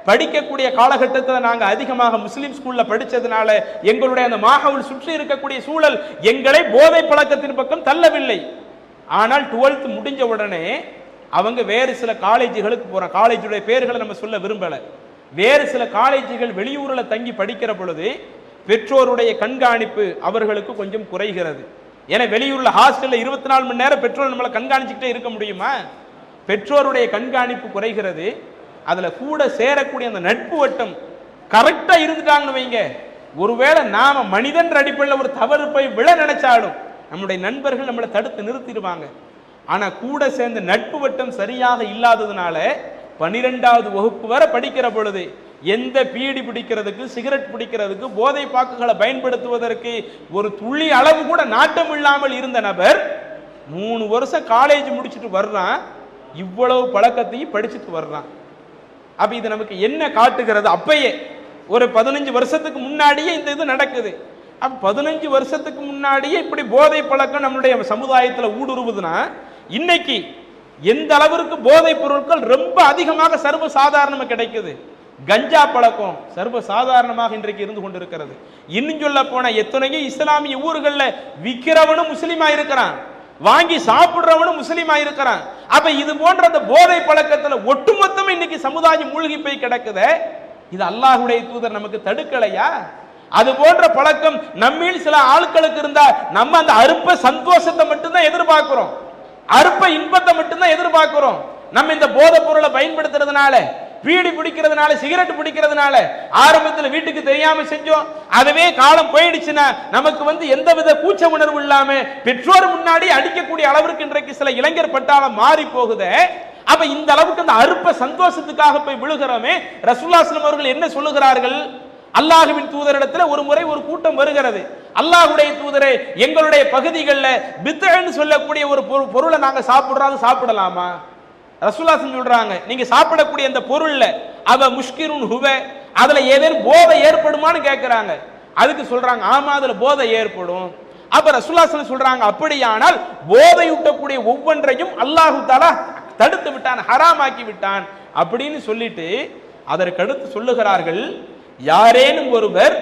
படிக்கக்கூடிய காலகட்டத்தில் நாங்க அதிகமாக முஸ்லிம் ஸ்கூல்ல படிச்சதுனால எங்களுடைய அந்த மாஹவுல் சுற்றி இருக்கக்கூடிய சூழல் எங்களை போதை பழக்கத்தின் பக்கம் தள்ளவில்லை. ஆனால் 12th முடிஞ்ச உடனே அவங்க வேறு சில காலேஜுகளுக்கு போறாங்க. காலேஜுடைய பேர்களை நம்ம சொல்ல விரும்பல. வேறு சில காலேஜுகள் வெளியூர்ல தங்கி படிக்கிற பொழுது பெற்றோருடைய கண்காணிப்பு அவர்களுக்கு கொஞ்சம் குறைகிறது. ஏன்னா வெளியூர்ல ஹாஸ்டல்ல 24 மணி நேரம் பெற்றோர் நம்மளை கண்காணிச்சுக்கிட்டே இருக்க முடியுமா? பெற்றோருடைய கண்காணிப்பு குறைகிறது. அதுல கூட சேரக்கூடிய அந்த நட்பு வட்டம் கரெக்டா இருந்துட்டாங்கன்னு வைங்க, ஒருவேளை நாம மனிதன் அடிப்படையில் ஒரு தவறு போய் விழ நினைச்சாலும் நம்முடைய நண்பர்கள் நம்மளை தடுத்து நிறுத்திடுவாங்க. ஆனா கூட சேர்ந்த நட்பு வட்டம் சரியாக இல்லாததுனால 12வது வகுப்பு வரை படிக்கிற பொழுது எந்த பீடி பிடிக்கிறதுக்கு, சிகரெட் பிடிக்கிறதுக்கு, போதை பாக்குகளை பயன்படுத்துவதற்கு ஒரு துளி அளவு கூட நாட்டம் இல்லாமல் இருந்த நபர் 3 வருஷம் காலேஜ் முடிச்சுட்டு வர்றான், இவ்வளவு பழக்கத்தையும் படிச்சுட்டு வர்றான். அப்ப இது நமக்கு என்ன காட்டுகிறது? அப்பயே ஒரு 15 வருஷத்துக்கு முன்னாடியே இந்த இது நடக்குது. அப்ப 15 வருஷத்துக்கு முன்னாடியே இப்படி போதை பழக்கம் நம்மளுடைய சமுதாயத்தில் ஊடுருவுதுன்னா இன்னைக்கு எந்த அளவிற்கு போதை பொருட்கள் ரொம்ப அதிகமாக சர்வ சாதாரணமா கிடைக்குது. கஞ்சா பழக்கம் சர்வ சாதாரணமாக இன்றைக்கு இருந்து கொண்டிருக்கிறது. இன்னும் சொல்ல போன எத்தனையோ இஸ்லாமிய ஊர்கள்ல விக்கிறவனும் முஸ்லீமா இருக்கிறான், வாங்கி சாப்பிடுறவனும் முஸ்லீமா இருக்கிறான். அப்ப இது போன்ற அந்த போதை பழக்கத்துல ஒட்டுமொத்தம் இன்னைக்கு சமுதாயம் மூழ்கி போய் கிடக்குது. இது அல்லாஹ்வுடைய தூதர் நமக்கு தடுக்கலையா? அது போன்ற பழக்கம் நம்மில் சில ஆட்களுக்கு இருந்தா நம்ம அந்த அற்ப சந்தோஷத்தை மட்டும்தான் எதிர்பார்க்கிறோம், அற்ப இன்பத்தை மட்டும்தான் எதிர்பார்க்கிறோம். நம்ம இந்த போதை பொருளை பயன்படுத்துறதுனால, பீடி பிடிக்கிறதுனால, சிகரெட் பிடிக்கிறதுனால ஆரம்பத்தில் வீட்டுக்கு தெரியாம செஞ்சோம், அதுவே காலம் போயிடுச்சுன்னா நமக்கு எந்தவித கூச்ச உணர்வு இல்லாம பெற்றோர் முன்னாடி அடிக்கக்கூடிய அளவிற்கு இன்றைக்கு சில இளைஞர் பட்டாளம் மாறி போகுது. அப்ப இந்த அளவுக்கு அந்த அற்ப சந்தோஷத்துக்காக போய் விழுகிறோமே. ரசூலுல்லாஹி ஸல்லல்லாஹு அலைஹி வஸல்லம் அவர்கள் என்ன சொல்லுகிறார்கள்? அல்லாஹ்வின் தூதரிடத்தில் ஒரு முறை ஒரு கூட்டம் வருகிறது. அல்லாஹ்வுடைய தூதரே, எங்களுடைய பகுதிகளில் பித்அன்னு சொல்லக்கூடிய ஒரு பொருளை நாங்க சாப்பிடலாமா? ரசூலுல்லாஹி சொல்றாங்க, நீங்க சாப்பிடக்கூடிய அந்த பொருள்ல அவ முஷ்கிருன் ஹுவ, அதுல ஏதேனும் போதை ஏற்படுமான்னு கேட்கிறாங்க. அதுக்கு சொல்றாங்க, ஆமா அதுல போதை ஏற்படும். அப்ப ரசூலுல்லாஹி சொல்றாங்க, அப்படியானால் போதை ஊட்டக்கூடிய ஒவ்வொன்றையும் அல்லாஹ் தஆலா தடுத்து விட்டான், ஹராமாக்கி விட்டான் அப்படின்னு சொல்லிட்டு அதற்கடுத்து சொல்லுகிறார்கள், யாரேனும் ஒருவர்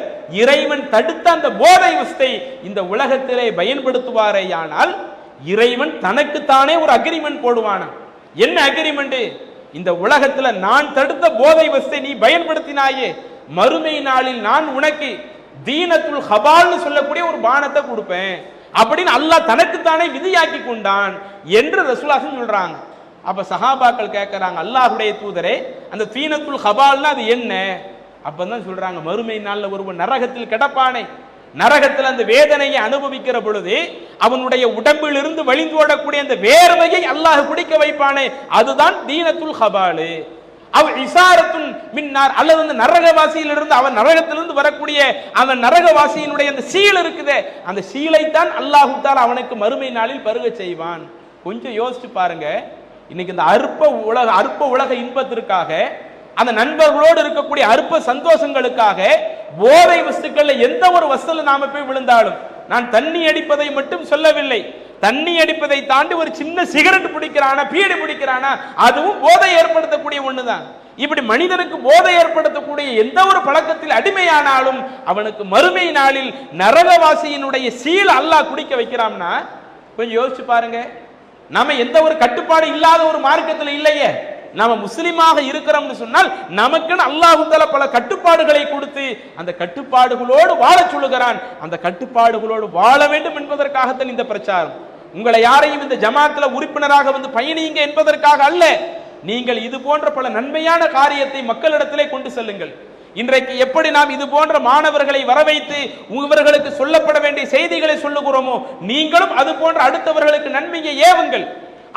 இறைவன் தடுத்த அந்த போதை வஸ்தை இந்த உலகத்திலே பயன்படுத்துவாரேயானால் இறைவன் தனக்குத்தானே ஒரு அக்ரிமெண்ட் போடுவான. என்ன அக்ரிமெண்ட்? இந்த உலகத்துல நான் தடுத்த போதை வஸ்தை நீ பயன்படுத்தினாயே, மறுமை நாளில் நான் உனக்கு தீனத்துல் ஹபால்னு சொல்லக்கூடிய ஒரு பானத்தை கொடுப்பேன். அப்படின்னு அல்லாஹ் தனக்குத்தானே விதியாக்கி கொண்டான் என்று ரசூலுல்லாஹ் சொல்றாங்க. அப்ப சஹாபாக்கள் கேட்கறாங்க, அல்லாஹ்வுடைய தூதரே, அந்த தீனத்துல் ஹபால்னா அது என்ன? அப்பதான் சொல்றாங்க, மறுமை நாள்ல ஒருவன் நரகத்தில் கிடப்பானே, நரகத்தில் அந்த வேதனையை அனுபவிக்கிற பொழுது அவனுடைய உடம்பில் இருந்து வழிந்தோடக்கூடிய அந்த வேர்வையை அல்லாஹ் குடிக்க வைப்பானே, அதுதான் தீனத்துல் ஹபாலு. அவ் இசாரத்துன் மின்னார், அல்லது அந்த நரகவாசியிலிருந்து, அவன் நரகத்திலிருந்து வரக்கூடிய அவன் நரகவாசியினுடைய அந்த சீல் இருக்குதே, அந்த சீலைத்தான் அல்லாஹ் தஆலா அவனுக்கு மறுமை நாளில் பருக செய்வான். கொஞ்சம் யோசிச்சு பாருங்க, இன்னைக்கு இந்த அற்ப உலக இன்பத்திற்காக, அந்த நண்பர்களோடு இருக்கக்கூடிய அற்ப சந்தோஷங்களுக்காக போதை வஸ்துக்கள்ல எந்த ஒரு வஸ்துல நாம போய் விழுந்தாலும், நான் தண்ணி அடிப்பதை மட்டும் சொல்லவில்லை, தண்ணி அடிப்பதை தாண்டி ஒரு சின்ன சிகரெட் பிடிக்கிறானா, பீடி பிடிக்கிறானா, அதுவும் போதை ஏற்படுத்தக்கூடிய ஒண்ணுதான். இப்படி மனிதனுக்கு போதை ஏற்படுத்தக்கூடிய எந்த ஒரு பழக்கத்தில் அடிமையானாலும் அவனுக்கு மறுமை நாளில் நரகவாசியினுடைய சீல் அல்லாஹ் குடிக்க வைக்கிறான்னா கொஞ்சம் யோசிச்சு பாருங்க. நாம எந்த ஒரு கட்டுப்பாடு இல்லாத ஒரு மார்க்கத்தில் இல்லையே, நாம முஸ்லிமாக இருக்கிறோம்னு சொன்னால் நமக்குன்னு அல்லாஹ் தஆலா பல கட்டுப்பாடுகளை கொடுத்து அந்த கட்டுப்பாடுகளோடு வாழ சொல்லுகிறான். அந்த கட்டுப்பாடுகளோடு வாழ வேண்டும் என்பதற்காகத்தான் இந்த பிரச்சாரம். உங்களை யாரையும் இந்த ஜமாத்துல உறுப்பினராக வந்து பயணிங்க என்பதற்காக அல்ல. நீங்கள் இது போன்ற பல நன்மையான காரியத்தை மக்களிடத்திலே கொண்டு செல்லுங்கள். இன்றைக்கு எப்படி நாம் இது போன்ற மாணவர்களை வரவைத்து இவர்களுக்கு சொல்லப்பட வேண்டிய செய்திகளை சொல்லுகிறோமோ, நீங்களும் அது போன்ற அடுத்தவர்களுக்கு நன்மையை ஏவுங்கள்.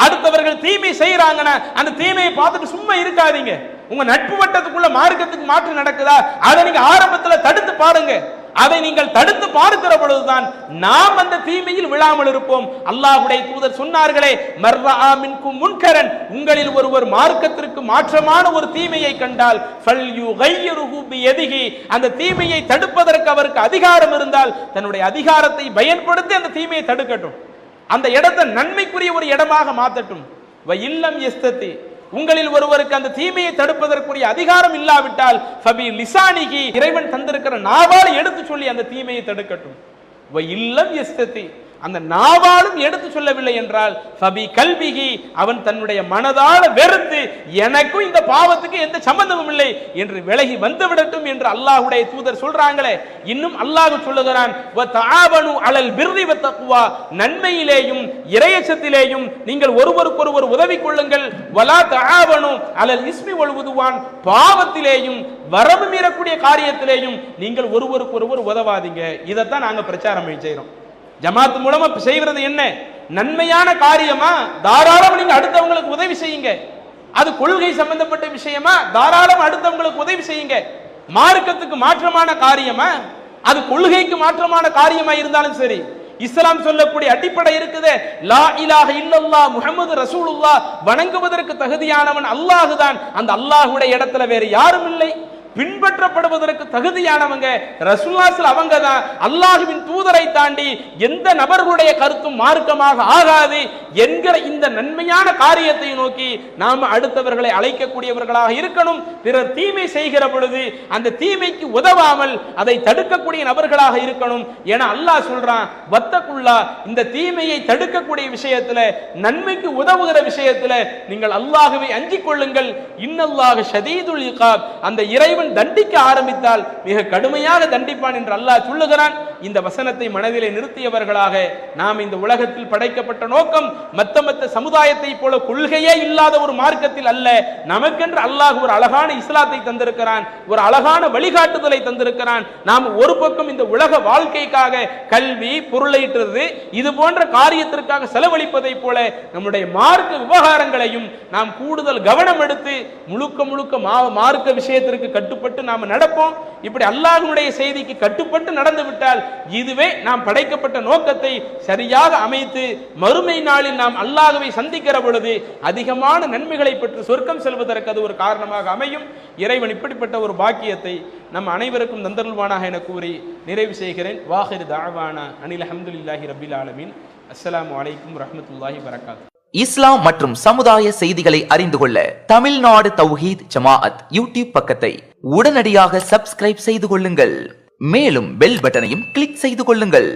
அடுத்தவர்கள் தீமை செய்யறாங்கன்னா அந்த தீமையை பார்த்துட்டு சும்மா இருக்காதீங்க. உங்க நட்பு வட்டத்துக்குள்ள மார்க்கத்துக்கு மாற்றம் நடக்குதா, அதை நீங்க ஆரம்பத்துல தடுத்து பாருங்க. அதை நீங்கள் தடுத்து பார்க்கிற பொழுதுதான் நாம் அந்த தீமையில் விழாமல் இருப்போம். அல்லாஹ்வுடைய தூதர் சொன்னார்களே, மர்ரஆ மின்கும் முன்கரன், உங்களில் ஒருவர் மார்க்கத்திற்கு மாற்றமான ஒரு தீமையை கண்டால் ஃபல்யுகையிருஹு பியதிஹி, அந்த தீமையை தடுப்பதற்கு அவருக்கு அதிகாரம் இருந்தால் தன்னுடைய அதிகாரத்தை பயன்படுத்தி அந்த தீமையை தடுக்கட்டும், அந்த இடத்தை நன்மைக்குரிய ஒரு இடமாக மாற்றட்டும். வ இல்லம் யஸ்ததி, உங்களில் ஒருவருக்கு அந்த தீமையை தடுப்பதற்குரிய அதிகாரம் இல்லாவிட்டால் ஃபபி லிசானிகி, இறைவன் தந்திருக்கிற நாவால் எடுத்து சொல்லி அந்த தீமையை தடுக்கட்டும். வ இல்லம் யஸ்ததி, அந்த நாவாலும் எடுத்து சொல்லவில்லை என்றால் ஃபபி கல்பிகி, அவன் தன்னுடைய மனதால வெறுத்து எனக்கும் இந்த பாவத்துக்கு எந்த சம்பந்தமும் இல்லை என்று விலகி வந்து விடட்டும் என்று அல்லாஹ்வுடைய தூதர் சொல்றாங்களே. இன்னும் அல்லாஹ் சொல்லுகிறான், வ தஆவனு அலல் பிர்ரி வ தக்வா, நன்மையிலேயும் இறையச்சத்திலேயும் நீங்கள் ஒருவருக்கொருவர் உதவி கொள்ளுங்கள். வலா தஆவனு அலல் இஸ்மி வல் உதுவான், பாவத்திலேயும் வரம்பு மீறக்கூடிய காரியத்திலேயும் நீங்கள் ஒருவருக்கொருவர் உதவாதீங்க. இதைத்தான் நாங்க பிரச்சாரம் செய்யறோம். ஜமாத் மூலமா செய்வது என்ன? நன்மையான காரியமா, தாராளம் நீங்க அடுத்தவங்களுக்கு உதவி செய்யுங்க. அது கொள்கை சம்பந்தப்பட்ட விஷயமா, தாராளம் அடுத்தவங்களுக்கு உதவி செய்யுங்க. மார்க்கத்துக்கு மாற்றமான காரியமா, அது கொள்கைக்கு மாற்றமான காரியமா இருந்தாலும் சரி, இஸ்லாம் சொல்லக்கூடிய அடிப்படை இருக்குது, லா இலாஹ இல்லல்லாஹ் முஹம்மது ரசூலுல்லாஹ், வணங்குவதற்கு தகுதியானவன் அல்லாஹ் தான், அந்த அல்லாஹ்வுடைய இடத்துல வேற யாரும் இல்லை. பின்பற்றப்படுவதற்கு தகுதியானவங்க ரசூலுல்லாஹ் அவங்க தான். அல்லாஹ்வின் தூதரை தாண்டி எந்த நபர்களுடைய கருத்தும் மார்க்கமாக ஆகாது என்கிற இந்த நன்மையான காரியத்தை நோக்கி நாம அடுத்தவர்களை அழைக்கக்கூடியவர்களாக இருக்கணும். பிறர் தீமை செய்கிற பொழுது அந்த தீமைக்கு உதவாமல் அதை தடுக்கக்கூடிய நபர்களாக இருக்கணும். என அல்லாஹ் சொல்றான், வத்தக்குள்ளா, இந்த தீமையை தடுக்கக்கூடிய விஷயத்துல, நன்மைக்கு உதவுகிற விஷயத்துல நீங்கள் அல்லாஹ்வை அஞ்சிக் கொள்ளுங்கள். இன்னல்லாஹ ஷதீதுல் இகாப், அந்த இறைவன் தண்டிக்க ஆரம்பித்தால் மிக கடுமையாக தண்டிப்பான் என்று அல்லாஹ் சொல்லுகிறான். இந்த வசனத்தை மனதிலே நிறுத்தியவர்களாக நாம் இந்த உலகத்தில் படைக்கப்பட்ட நோக்கம் மத்த சமுதாயத்தை போல கொள்கையே இல்லாத ஒரு மார்க்கத்தில் அல்ல. நமக்கென்று அல்லாஹ் ஒரு அழகான இஸ்லாத்தை தந்திருக்கிறான், ஒரு அழகான வழிகாட்டுதலை தந்திருக்கிறான். நாம் ஒரு பக்கம் இந்த உலக வாழ்க்கைக்காக கல்வி, பொருளீட்டுறது, இது போன்ற காரியத்திற்காக செலவழிப்பதை போல நம்முடைய மார்க்க விவகாரங்களையும் நாம் கூடுதல் கவனம் எடுத்து முழுக்க முழுக்க மார்க்க விஷயத்திற்கு கட்டுப்பட்டு நாம் நடப்போம். இப்படி அல்லாஹ்வுடைய செய்திக்கு கட்டுப்பட்டு நடந்து விட்டால் இதுவே நாம் படைக்கப்பட்ட நோக்கத்தை சரியாக அமைத்து மறுமை நாளில் நாம் அல்லாஹ்வை சந்திக்கிற பொழுது அதிகமான நன்மைகளை பெற்று சொர்க்கம் செல்வதற்கு அது ஒரு காரணமாக அமையும். இறைவன் இப்படிப்பட்ட ஒரு பாக்கியத்தை நம் அனைவருக்கும் தந்தருள்வானாக என கூறி நிறைவு செய்கிறேன். வாஹிர் தஅவானா அனில் ஹம்துலில்லாஹி ரப்பில் ஆலமீன். அஸ்ஸலாமு அலைக்கும் வரஹ்மத்துல்லாஹி வபரகாத்துஹு. இஸ்லாம் மற்றும் சமுதாய செய்திகளை அறிந்து கொள்ள தமிழ்நாடு தௌஹீத் ஜமாஅத் யூடியூப் பக்கத்தை உடனடியாக சப்ஸ்கிரைப் செய்து கொள்ளுங்கள். மேலும் பெல் பட்டனையும் கிளிக் செய்து கொள்ளுங்கள்.